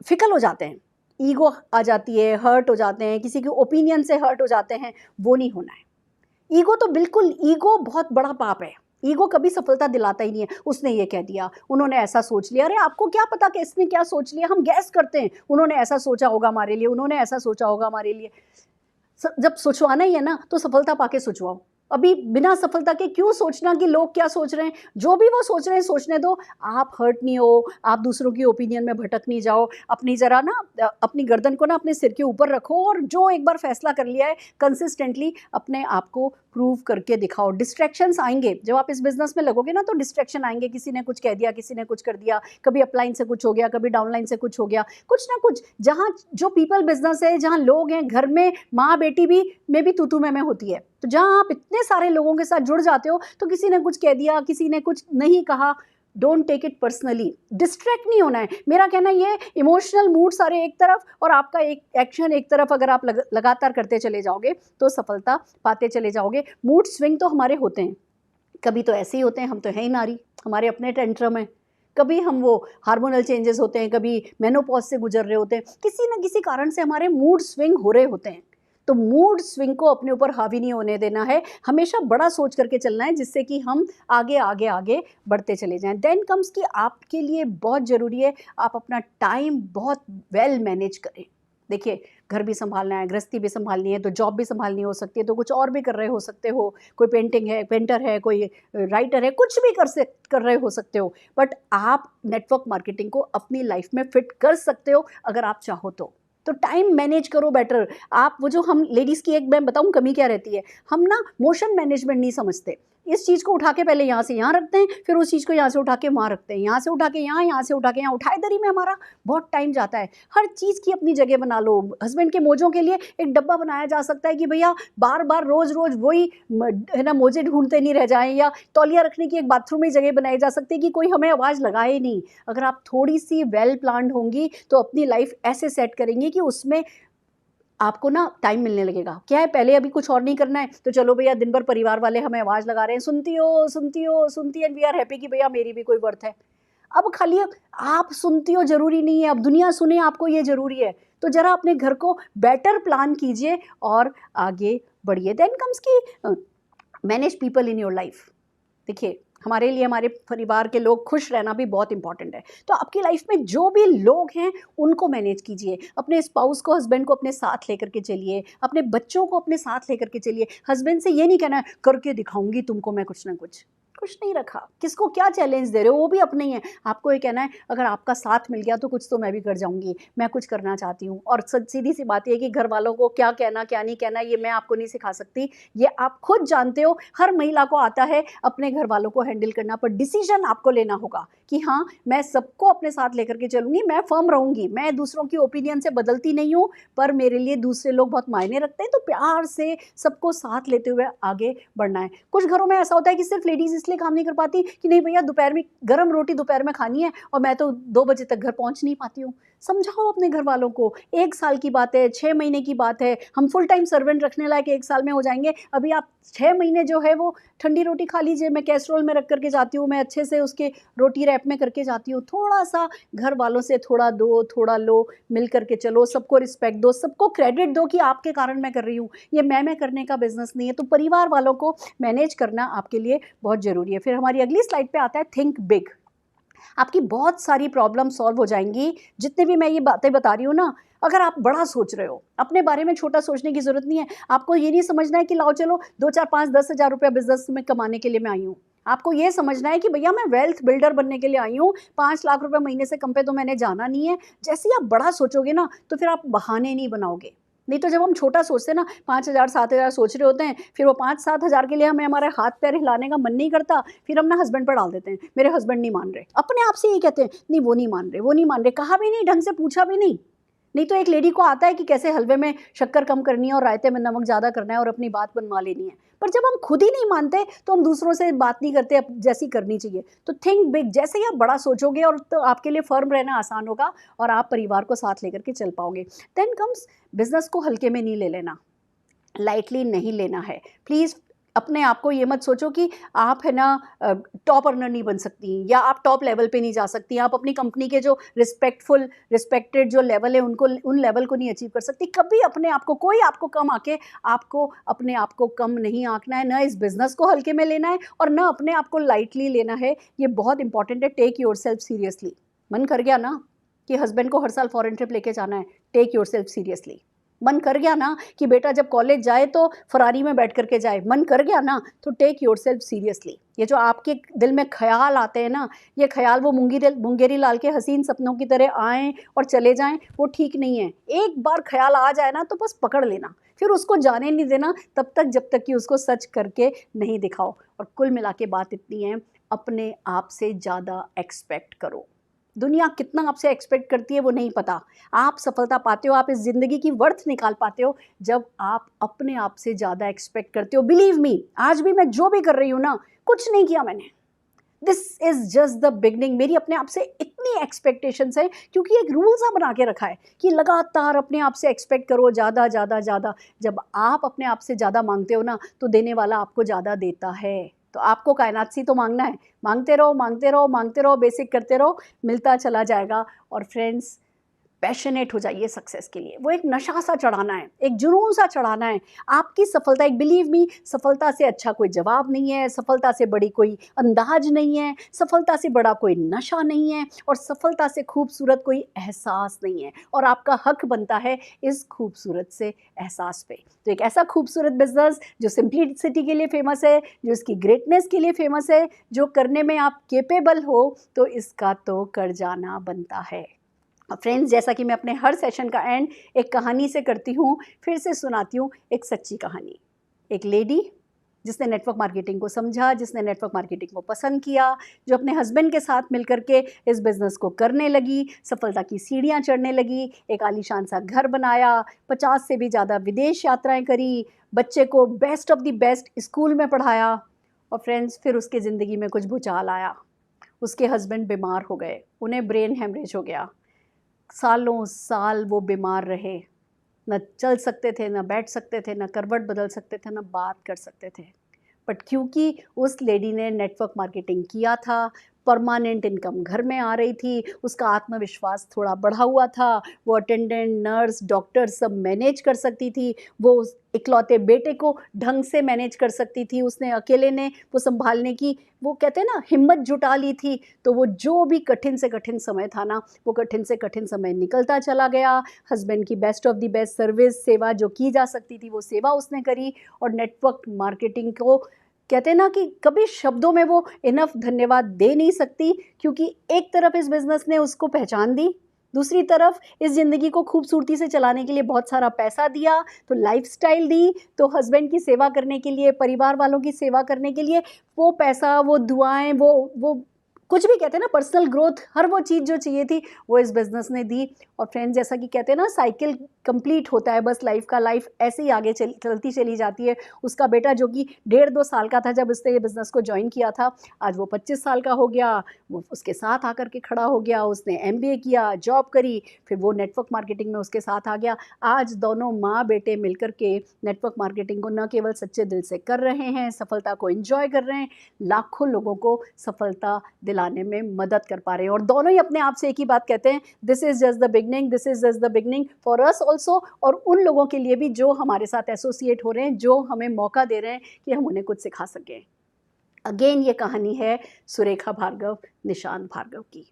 फिकल हो जाते हैं, ईगो आ जाती है, हर्ट हो जाते हैं, किसी के ओपिनियन से हर्ट हो जाते हैं। वो नहीं होना है। ईगो तो बिल्कुल, ईगो बहुत बड़ा पाप है। ईगो कभी सफलता दिलाता ही नहीं है। उसने ये कह दिया, उन्होंने ऐसा सोच लिया। अरे आपको क्या पता कि इसने क्या सोच लिया। हम गैस करते हैं, उन्होंने ऐसा सोचा होगा हमारे लिए, उन्होंने ऐसा सोचा होगा हमारे लिए। जब सोचवाना ही है ना तो सफलता पाके सोचवाओ। अभी बिना सफलता के क्यों सोचना कि लोग क्या सोच रहे हैं। जो भी वो सोच रहे हैं सोचने दो, आप हर्ट नहीं हो, आप दूसरों की ओपिनियन में भटक नहीं जाओ। अपनी ज़रा ना अपनी गर्दन को ना अपने सिर के ऊपर रखो, और जो एक बार फैसला कर लिया है कंसिस्टेंटली अपने आप को प्रूव करके दिखाओ। डिस्ट्रैक्शंस आएंगे, जब आप इस बिजनेस में लगोगे ना तो डिस्ट्रैक्शन आएंगे। किसी ने कुछ कह दिया, किसी ने कुछ कर दिया, कभी अपलाइन से कुछ हो गया, कभी डाउनलाइन से कुछ हो गया, कुछ ना कुछ। जहाँ जो पीपल बिजनेस है, जहाँ लोग हैं, घर में माँ बेटी भी में भी तू मैं होती है। तो जहाँ आप इतने सारे लोगों के साथ जुड़ जाते हो तो किसी ने कुछ कह दिया, किसी ने कुछ नहीं कहा, don't take it personally. Distract नहीं होना है। मेरा कहना ये, इमोशनल मूड सारे एक तरफ और आपका एक एक्शन एक तरफ। अगर आप लगातार करते चले जाओगे तो सफलता पाते चले जाओगे। मूड स्विंग तो हमारे होते हैं, कभी तो ऐसे ही होते हैं, हम तो है ही नारी, हमारे अपने टेंट्रम है। कभी हम वो हार्मोनल चेंजेस होते हैं, कभी मेनोपॉज से गुजर रहे होते हैं, किसी न किसी कारण से हमारे मूड स्विंग हो रहे होते हैं। तो मूड स्विंग को अपने ऊपर हावी नहीं होने देना है, हमेशा बड़ा सोच करके चलना है जिससे कि हम आगे आगे आगे बढ़ते चले जाएं। देन कम्स कि आपके लिए बहुत ज़रूरी है आप अपना टाइम बहुत वेल मैनेज करें। देखिए, घर भी संभालना है, गृहस्थी भी संभालनी है, तो जॉब भी संभालनी हो सकती है, तो कुछ और भी कर रहे हो सकते हो। कोई पेंटर है, कोई राइटर है, कुछ भी कर रहे हो सकते हो। बट आप नेटवर्क मार्केटिंग को अपनी लाइफ में फिट कर सकते हो अगर आप चाहो तो टाइम मैनेज करो बेटर। आप वो जो हम लेडीज़ की एक मैं बताऊँ कमी क्या रहती है, हम ना मोशन मैनेजमेंट नहीं समझते। इस चीज़ को उठा के पहले यहाँ से यहाँ रखते हैं, फिर उस चीज़ को यहाँ से उठा के वहाँ रखते हैं, यहाँ से उठा के यहाँ से उठा के यहाँ, उठाए दरी में हमारा बहुत टाइम जाता है। हर चीज़ की अपनी जगह बना लो। हस्बैंड के मोजों के लिए एक डब्बा बनाया जा सकता है कि भैया बार बार रोज़ रोज़ वही है ना, मोजे ढूंढते नहीं रह जाएं। या तौलिया रखने की एक बाथरूम में जगह बनाई जा सकती है कि कोई हमें आवाज़ लगाए नहीं। अगर आप थोड़ी सी वेल प्लान्ड होंगी तो अपनी लाइफ ऐसे सेट करेंगी कि उसमें आपको ना टाइम मिलने लगेगा। क्या है, पहले अभी कुछ और नहीं करना है तो चलो भैया दिन भर परिवार वाले हमें आवाज़ लगा रहे हैं, सुनती हो सुनती हो सुनती है, एंड वी आर हैप्पी कि भैया मेरी भी कोई वर्थ है। अब खाली आप सुनती हो ज़रूरी नहीं है, अब दुनिया सुने आपको ये ज़रूरी है। तो ज़रा अपने घर को बेटर प्लान कीजिए और आगे बढ़िए। देन कम्स की manage people in your life. देखिए, हमारे लिए हमारे परिवार के लोग खुश रहना भी बहुत इंपॉर्टेंट है। तो आपकी लाइफ में जो भी लोग हैं उनको मैनेज कीजिए। अपने स्पाउस को, हस्बैंड को अपने साथ लेकर के चलिए, अपने बच्चों को अपने साथ लेकर के चलिए। हस्बैंड से ये नहीं कहना है करके दिखाऊंगी तुमको मैं कुछ ना कुछ। कुछ नहीं रखा। किसको क्या चैलेंज दे रहे हो, वो भी अपने ही हैं। आपको ये कहना है अगर आपका साथ मिल गया तो कुछ तो मैं भी कर जाऊँगी, मैं कुछ करना चाहती हूँ। और सच सीधी सी बात ये है कि घर वालों को क्या कहना, क्या नहीं कहना, ये मैं आपको नहीं सिखा सकती। ये आप खुद जानते हो, हर महिला को आता है अपने घर वालों को हैंडल करना, पर डिसीज़न आपको लेना होगा कि हाँ, मैं सबको अपने साथ लेकर के चलूँगी, मैं फ़र्म रहूँगी, मैं दूसरों की ओपिनियन से बदलती नहीं हूँ, पर मेरे लिए दूसरे लोग बहुत मायने रखते हैं, तो प्यार से सबको साथ लेते हुए आगे बढ़ना है। कुछ घरों में ऐसा होता है कि सिर्फ लेडीज़ इसलिए काम नहीं कर पाती कि नहीं भैया दोपहर में गरम रोटी दोपहर में खानी है और मैं तो 2 बजे तक घर पहुँच नहीं पाती हूँ। समझाओ अपने घर वालों को, 1 साल की बात है, 6 महीने की बात है, हम फुल टाइम सर्वेंट रखने लायक 1 साल में हो जाएँगे। अभी आप 6 महीने जो है वो ठंडी रोटी खा लीजिए, मैं कैसरोल में रख कर के जाती हूँ, मैं अच्छे से उसके रोटी रैप में करके जाती हूँ। थोड़ा-सा घर वालों से थोड़ा दो, थोड़ा लो, मिल कर के चलो, सबको रिस्पेक्ट दो, सबको क्रेडिट दो कि आपके कारण मैं कर रही हूँ। ये मैं करने का बिज़नेस नहीं है, तो परिवार वालों को मैनेज करना आपके लिए बहुत ज़रूरी है। फिर हमारी अगली स्लाइड पे आता है थिंक बिग। आपकी बहुत सारी प्रॉब्लम सॉल्व हो जाएँगी, जितने भी मैं ये बातें बता रही हूँ ना, अगर आप बड़ा सोच रहे हो, अपने बारे में छोटा सोचने की ज़रूरत नहीं है। आपको ये नहीं समझना है कि लाओ चलो 2, 4, 5, 10 हज़ार रुपया बिज़नेस में कमाने के लिए मैं आई हूँ। आपको ये समझना है कि भैया मैं वेल्थ बिल्डर बनने के लिए आई हूँ, 5 लाख रुपए महीने से कम पे तो मैंने जाना नहीं है। जैसे ही आप बड़ा सोचोगे ना, तो फिर आप बहाने नहीं बनाओगे। नहीं तो जब हम छोटा सोचते हैं ना, 5,000 7,000 सोच रहे होते हैं, फिर वो 5-7 हज़ार के लिए हमें हमारे हाथ पैर हिलाने का मन नहीं करता, फिर हम ना हस्बैंड पर डाल देते हैं, मेरे हस्बैंड नहीं मान रहे। अपने आप से यही कहते हैं, नहीं वो नहीं मान रहे, वो नहीं मान रहे, कहा भी नहीं, ढंग से पूछा भी नहीं। नहीं तो एक लेडी को आता है कि कैसे हलवे में शक्कर कम करनी है और रायते में नमक ज़्यादा करना है और अपनी बात मनवा लेनी है। पर जब हम खुद ही नहीं मानते तो हम दूसरों से बात नहीं करते जैसी करनी चाहिए। तो थिंक बिग, जैसे ही आप बड़ा सोचोगे और तो आपके लिए फर्म रहना आसान होगा और आप परिवार को साथ लेकर के चल पाओगे। देन कम्स बिजनेस को हल्के में नहीं ले लेना, लाइटली नहीं लेना है। प्लीज़ अपने आप को ये मत सोचो कि आप है ना टॉप अर्नर नहीं बन सकती या आप टॉप लेवल पे नहीं जा सकती। आप अपनी कंपनी के जो रिस्पेक्टेड जो लेवल है उनको उन लेवल को नहीं अचीव कर सकती। कभी अपने आप को कोई आपको कम आके आपको अपने आप को कम नहीं आंकना है, ना इस बिज़नेस को हल्के में लेना है और ना अपने आप को लाइटली लेना है। ये बहुत इंपॉर्टेंट है। Take yourself seriously. मन कर गया ना कि हस्बैंड को हर साल फॉरेन ट्रिप लेके जाना है, टेक योरसेल्फ सीरियसली। मन कर गया ना कि बेटा जब कॉलेज जाए तो फरारी में बैठ करके जाए, मन कर गया ना तो टेक योरसेल्फ सीरियसली। ये जो आपके दिल में ख्याल आते हैं ना, ये ख्याल वो मुंगेरी लाल के हसीन सपनों की तरह आएँ और चले जाएँ, वो ठीक नहीं है। एक बार ख्याल आ जाए ना तो बस पकड़ लेना, फिर उसको जाने नहीं देना तब तक जब तक कि उसको सच करके नहीं दिखाओ। और कुल मिला के बात इतनी है, अपने आप से ज़्यादा एक्सपेक्ट करो। दुनिया कितना आपसे एक्सपेक्ट करती है वो नहीं पता। आप सफलता पाते हो, आप इस ज़िंदगी की वर्थ निकाल पाते हो जब आप अपने आप से ज़्यादा एक्सपेक्ट करते हो। बिलीव मी, आज भी मैं जो भी कर रही हूँ ना, कुछ नहीं किया मैंने। This is just the beginning. मेरी अपने आप से इतनी एक्सपेक्टेशंस है क्योंकि एक रूल सा बना के रखा है कि लगातार अपने आप से एक्सपेक्ट करो, ज़्यादा ज़्यादा ज़्यादा। जब आप अपने आप से ज़्यादा मांगते हो ना तो देने वाला आपको ज़्यादा देता है। तो आपको कायनात से तो मांगना है, मांगते रहो, मांगते रहो, मांगते रहो, बेसिक करते रहो, मिलता चला जाएगा। और फ्रेंड्स, पैशनेट हो जाइए सक्सेस के लिए। वो एक नशा सा चढ़ाना है, एक जुनून सा चढ़ाना है। आपकी सफलता, एक बिलीव मी, सफलता से अच्छा कोई जवाब नहीं है, सफलता से बड़ी कोई अंदाज नहीं है, सफलता से बड़ा कोई नशा नहीं है और सफलता से खूबसूरत कोई एहसास नहीं है। और आपका हक बनता है इस खूबसूरत से एहसास पे। तो एक ऐसा खूबसूरत बिजनेस जो सिंप्लिसिटी के लिए फेमस है, जो इसकी ग्रेटनेस के लिए फेमस है, जो करने में आप केपेबल हो, तो इसका तो कर जाना बनता है। फ्रेंड्स, जैसा कि मैं अपने हर सेशन का एंड एक कहानी से करती हूँ, फिर से सुनाती हूँ एक सच्ची कहानी। एक लेडी जिसने नेटवर्क मार्केटिंग को समझा, जिसने नेटवर्क मार्केटिंग को पसंद किया, जो अपने हस्बैंड के साथ मिलकर के इस बिज़नेस को करने लगी, सफलता की सीढ़ियाँ चढ़ने लगी, एक आलीशान सा घर बनाया, 50 से भी ज़्यादा विदेश यात्राएं करी, बच्चे को best of the best school में पढ़ाया। और फ्रेंड्स, फिर उसके ज़िंदगी में कुछ भूचाल आया। उसके हस्बैंड बीमार हो गए, उन्हें ब्रेन हेमरेज हो गया। सालों साल वो बीमार रहे, न चल सकते थे, न बैठ सकते थे, न करवट बदल सकते थे, न बात कर सकते थे। बट क्योंकि उस लेडी ने नेटवर्क मार्केटिंग किया था, परमानेंट इनकम घर में आ रही थी, उसका आत्मविश्वास थोड़ा बढ़ा हुआ था, वो अटेंडेंट, नर्स, डॉक्टर सब मैनेज कर सकती थी, वो उस इकलौते बेटे को ढंग से मैनेज कर सकती थी, उसने अकेले ने वो संभालने की, वो कहते हैं ना, हिम्मत जुटा ली थी। तो वो जो भी कठिन से कठिन समय था ना, वो कठिन से कठिन समय निकलता चला गया। हस्बैंड की best of the best service, सेवा जो की जा सकती थी वो सेवा उसने करी और नेटवर्क मार्केटिंग को कहते हैं ना कि कभी शब्दों में वो इनफ धन्यवाद दे नहीं सकती, क्योंकि एक तरफ इस बिज़नेस ने उसको पहचान दी, दूसरी तरफ इस ज़िंदगी को खूबसूरती से चलाने के लिए बहुत सारा पैसा दिया, तो लाइफ़स्टाइल दी, तो हस्बैंड की सेवा करने के लिए, परिवार वालों की सेवा करने के लिए वो पैसा, वो दुआएँ, वो कुछ भी कहते हैं ना, पर्सनल ग्रोथ, हर वो चीज़ जो चाहिए थी वो इस बिज़नेस ने दी। और फ्रेंड्स, जैसा कि कहते हैं ना, साइकिल कंप्लीट होता है बस लाइफ का, लाइफ ऐसे ही आगे चलती चली जाती है। उसका बेटा जो कि 1.5-2 साल का था जब उसने ये बिज़नेस को जॉइन किया था, आज वो 25 साल का हो गया, वो उसके साथ आकर के खड़ा हो गया, उसने एमबीए किया, जॉब करी, फिर वो नेटवर्क मार्केटिंग में उसके साथ आ गया। आज दोनों माँ बेटे मिलकर के नेटवर्क मार्केटिंग को न केवल सच्चे दिल से कर रहे हैं, सफलता को एंजॉय कर रहे हैं, लाखों लोगों को सफलता दिलाने में मदद कर पा रहे हैं। और दोनों ही अपने आप से एक ही बात कहते हैं, this is just the beginning, this is just the beginning for us also, और उन लोगों के लिए भी जो हमारे साथ एसोसिएट हो रहे हैं, जो हमें मौका दे रहे हैं कि हम उन्हें कुछ सिखा सकें। अगेन ये कहानी है सुरेखा भार्गव, निशांत भार्गव की।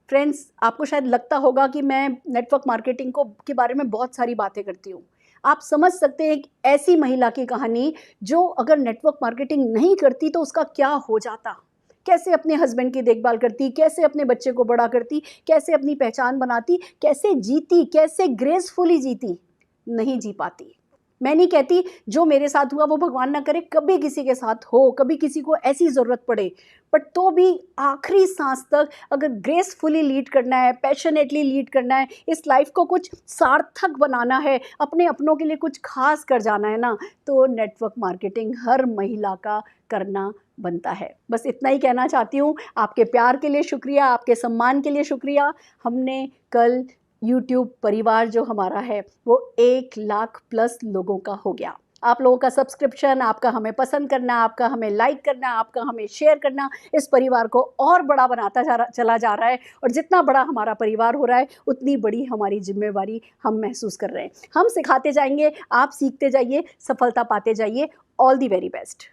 फ्रेंड्स, आपको शायद लगता होगा कि मैं नेटवर्क मार्केटिंग के बारे में बहुत सारी बातें करती हूँ। आप समझ सकते हैं, एक ऐसी महिला की कहानी जो अगर नेटवर्क मार्केटिंग नहीं करती तो उसका क्या हो जाता। कैसे अपने हस्बैंड की देखभाल करती, कैसे अपने बच्चे को बड़ा करती, कैसे अपनी पहचान बनाती, कैसे जीती, कैसे ग्रेसफुली जीती। नहीं जी पाती। मैं नहीं कहती जो मेरे साथ हुआ वो भगवान ना करे कभी किसी के साथ हो, कभी किसी को ऐसी ज़रूरत पड़े, बट तो भी आखिरी सांस तक अगर ग्रेसफुली लीड करना है, पैशनेटली लीड करना है, इस लाइफ को कुछ सार्थक बनाना है, अपने अपनों के लिए कुछ खास कर जाना है ना, तो नेटवर्क मार्केटिंग हर महिला का करना बनता है। बस इतना ही कहना चाहती हूँ। आपके प्यार के लिए शुक्रिया, आपके सम्मान के लिए शुक्रिया। हमने कल यूट्यूब परिवार जो हमारा है वो 1 लाख प्लस लोगों का हो गया। आप लोगों का सब्सक्रिप्शन, आपका हमें पसंद करना, आपका हमें लाइक करना, आपका हमें शेयर करना, इस परिवार को और बड़ा बनाता चला जा रहा है। और जितना बड़ा हमारा परिवार हो रहा है, उतनी बड़ी हमारी जिम्मेवारी हम महसूस कर रहे हैं। हम सिखाते जाएंगे, आप सीखते जाइए, सफलता पाते जाइए। All the very best.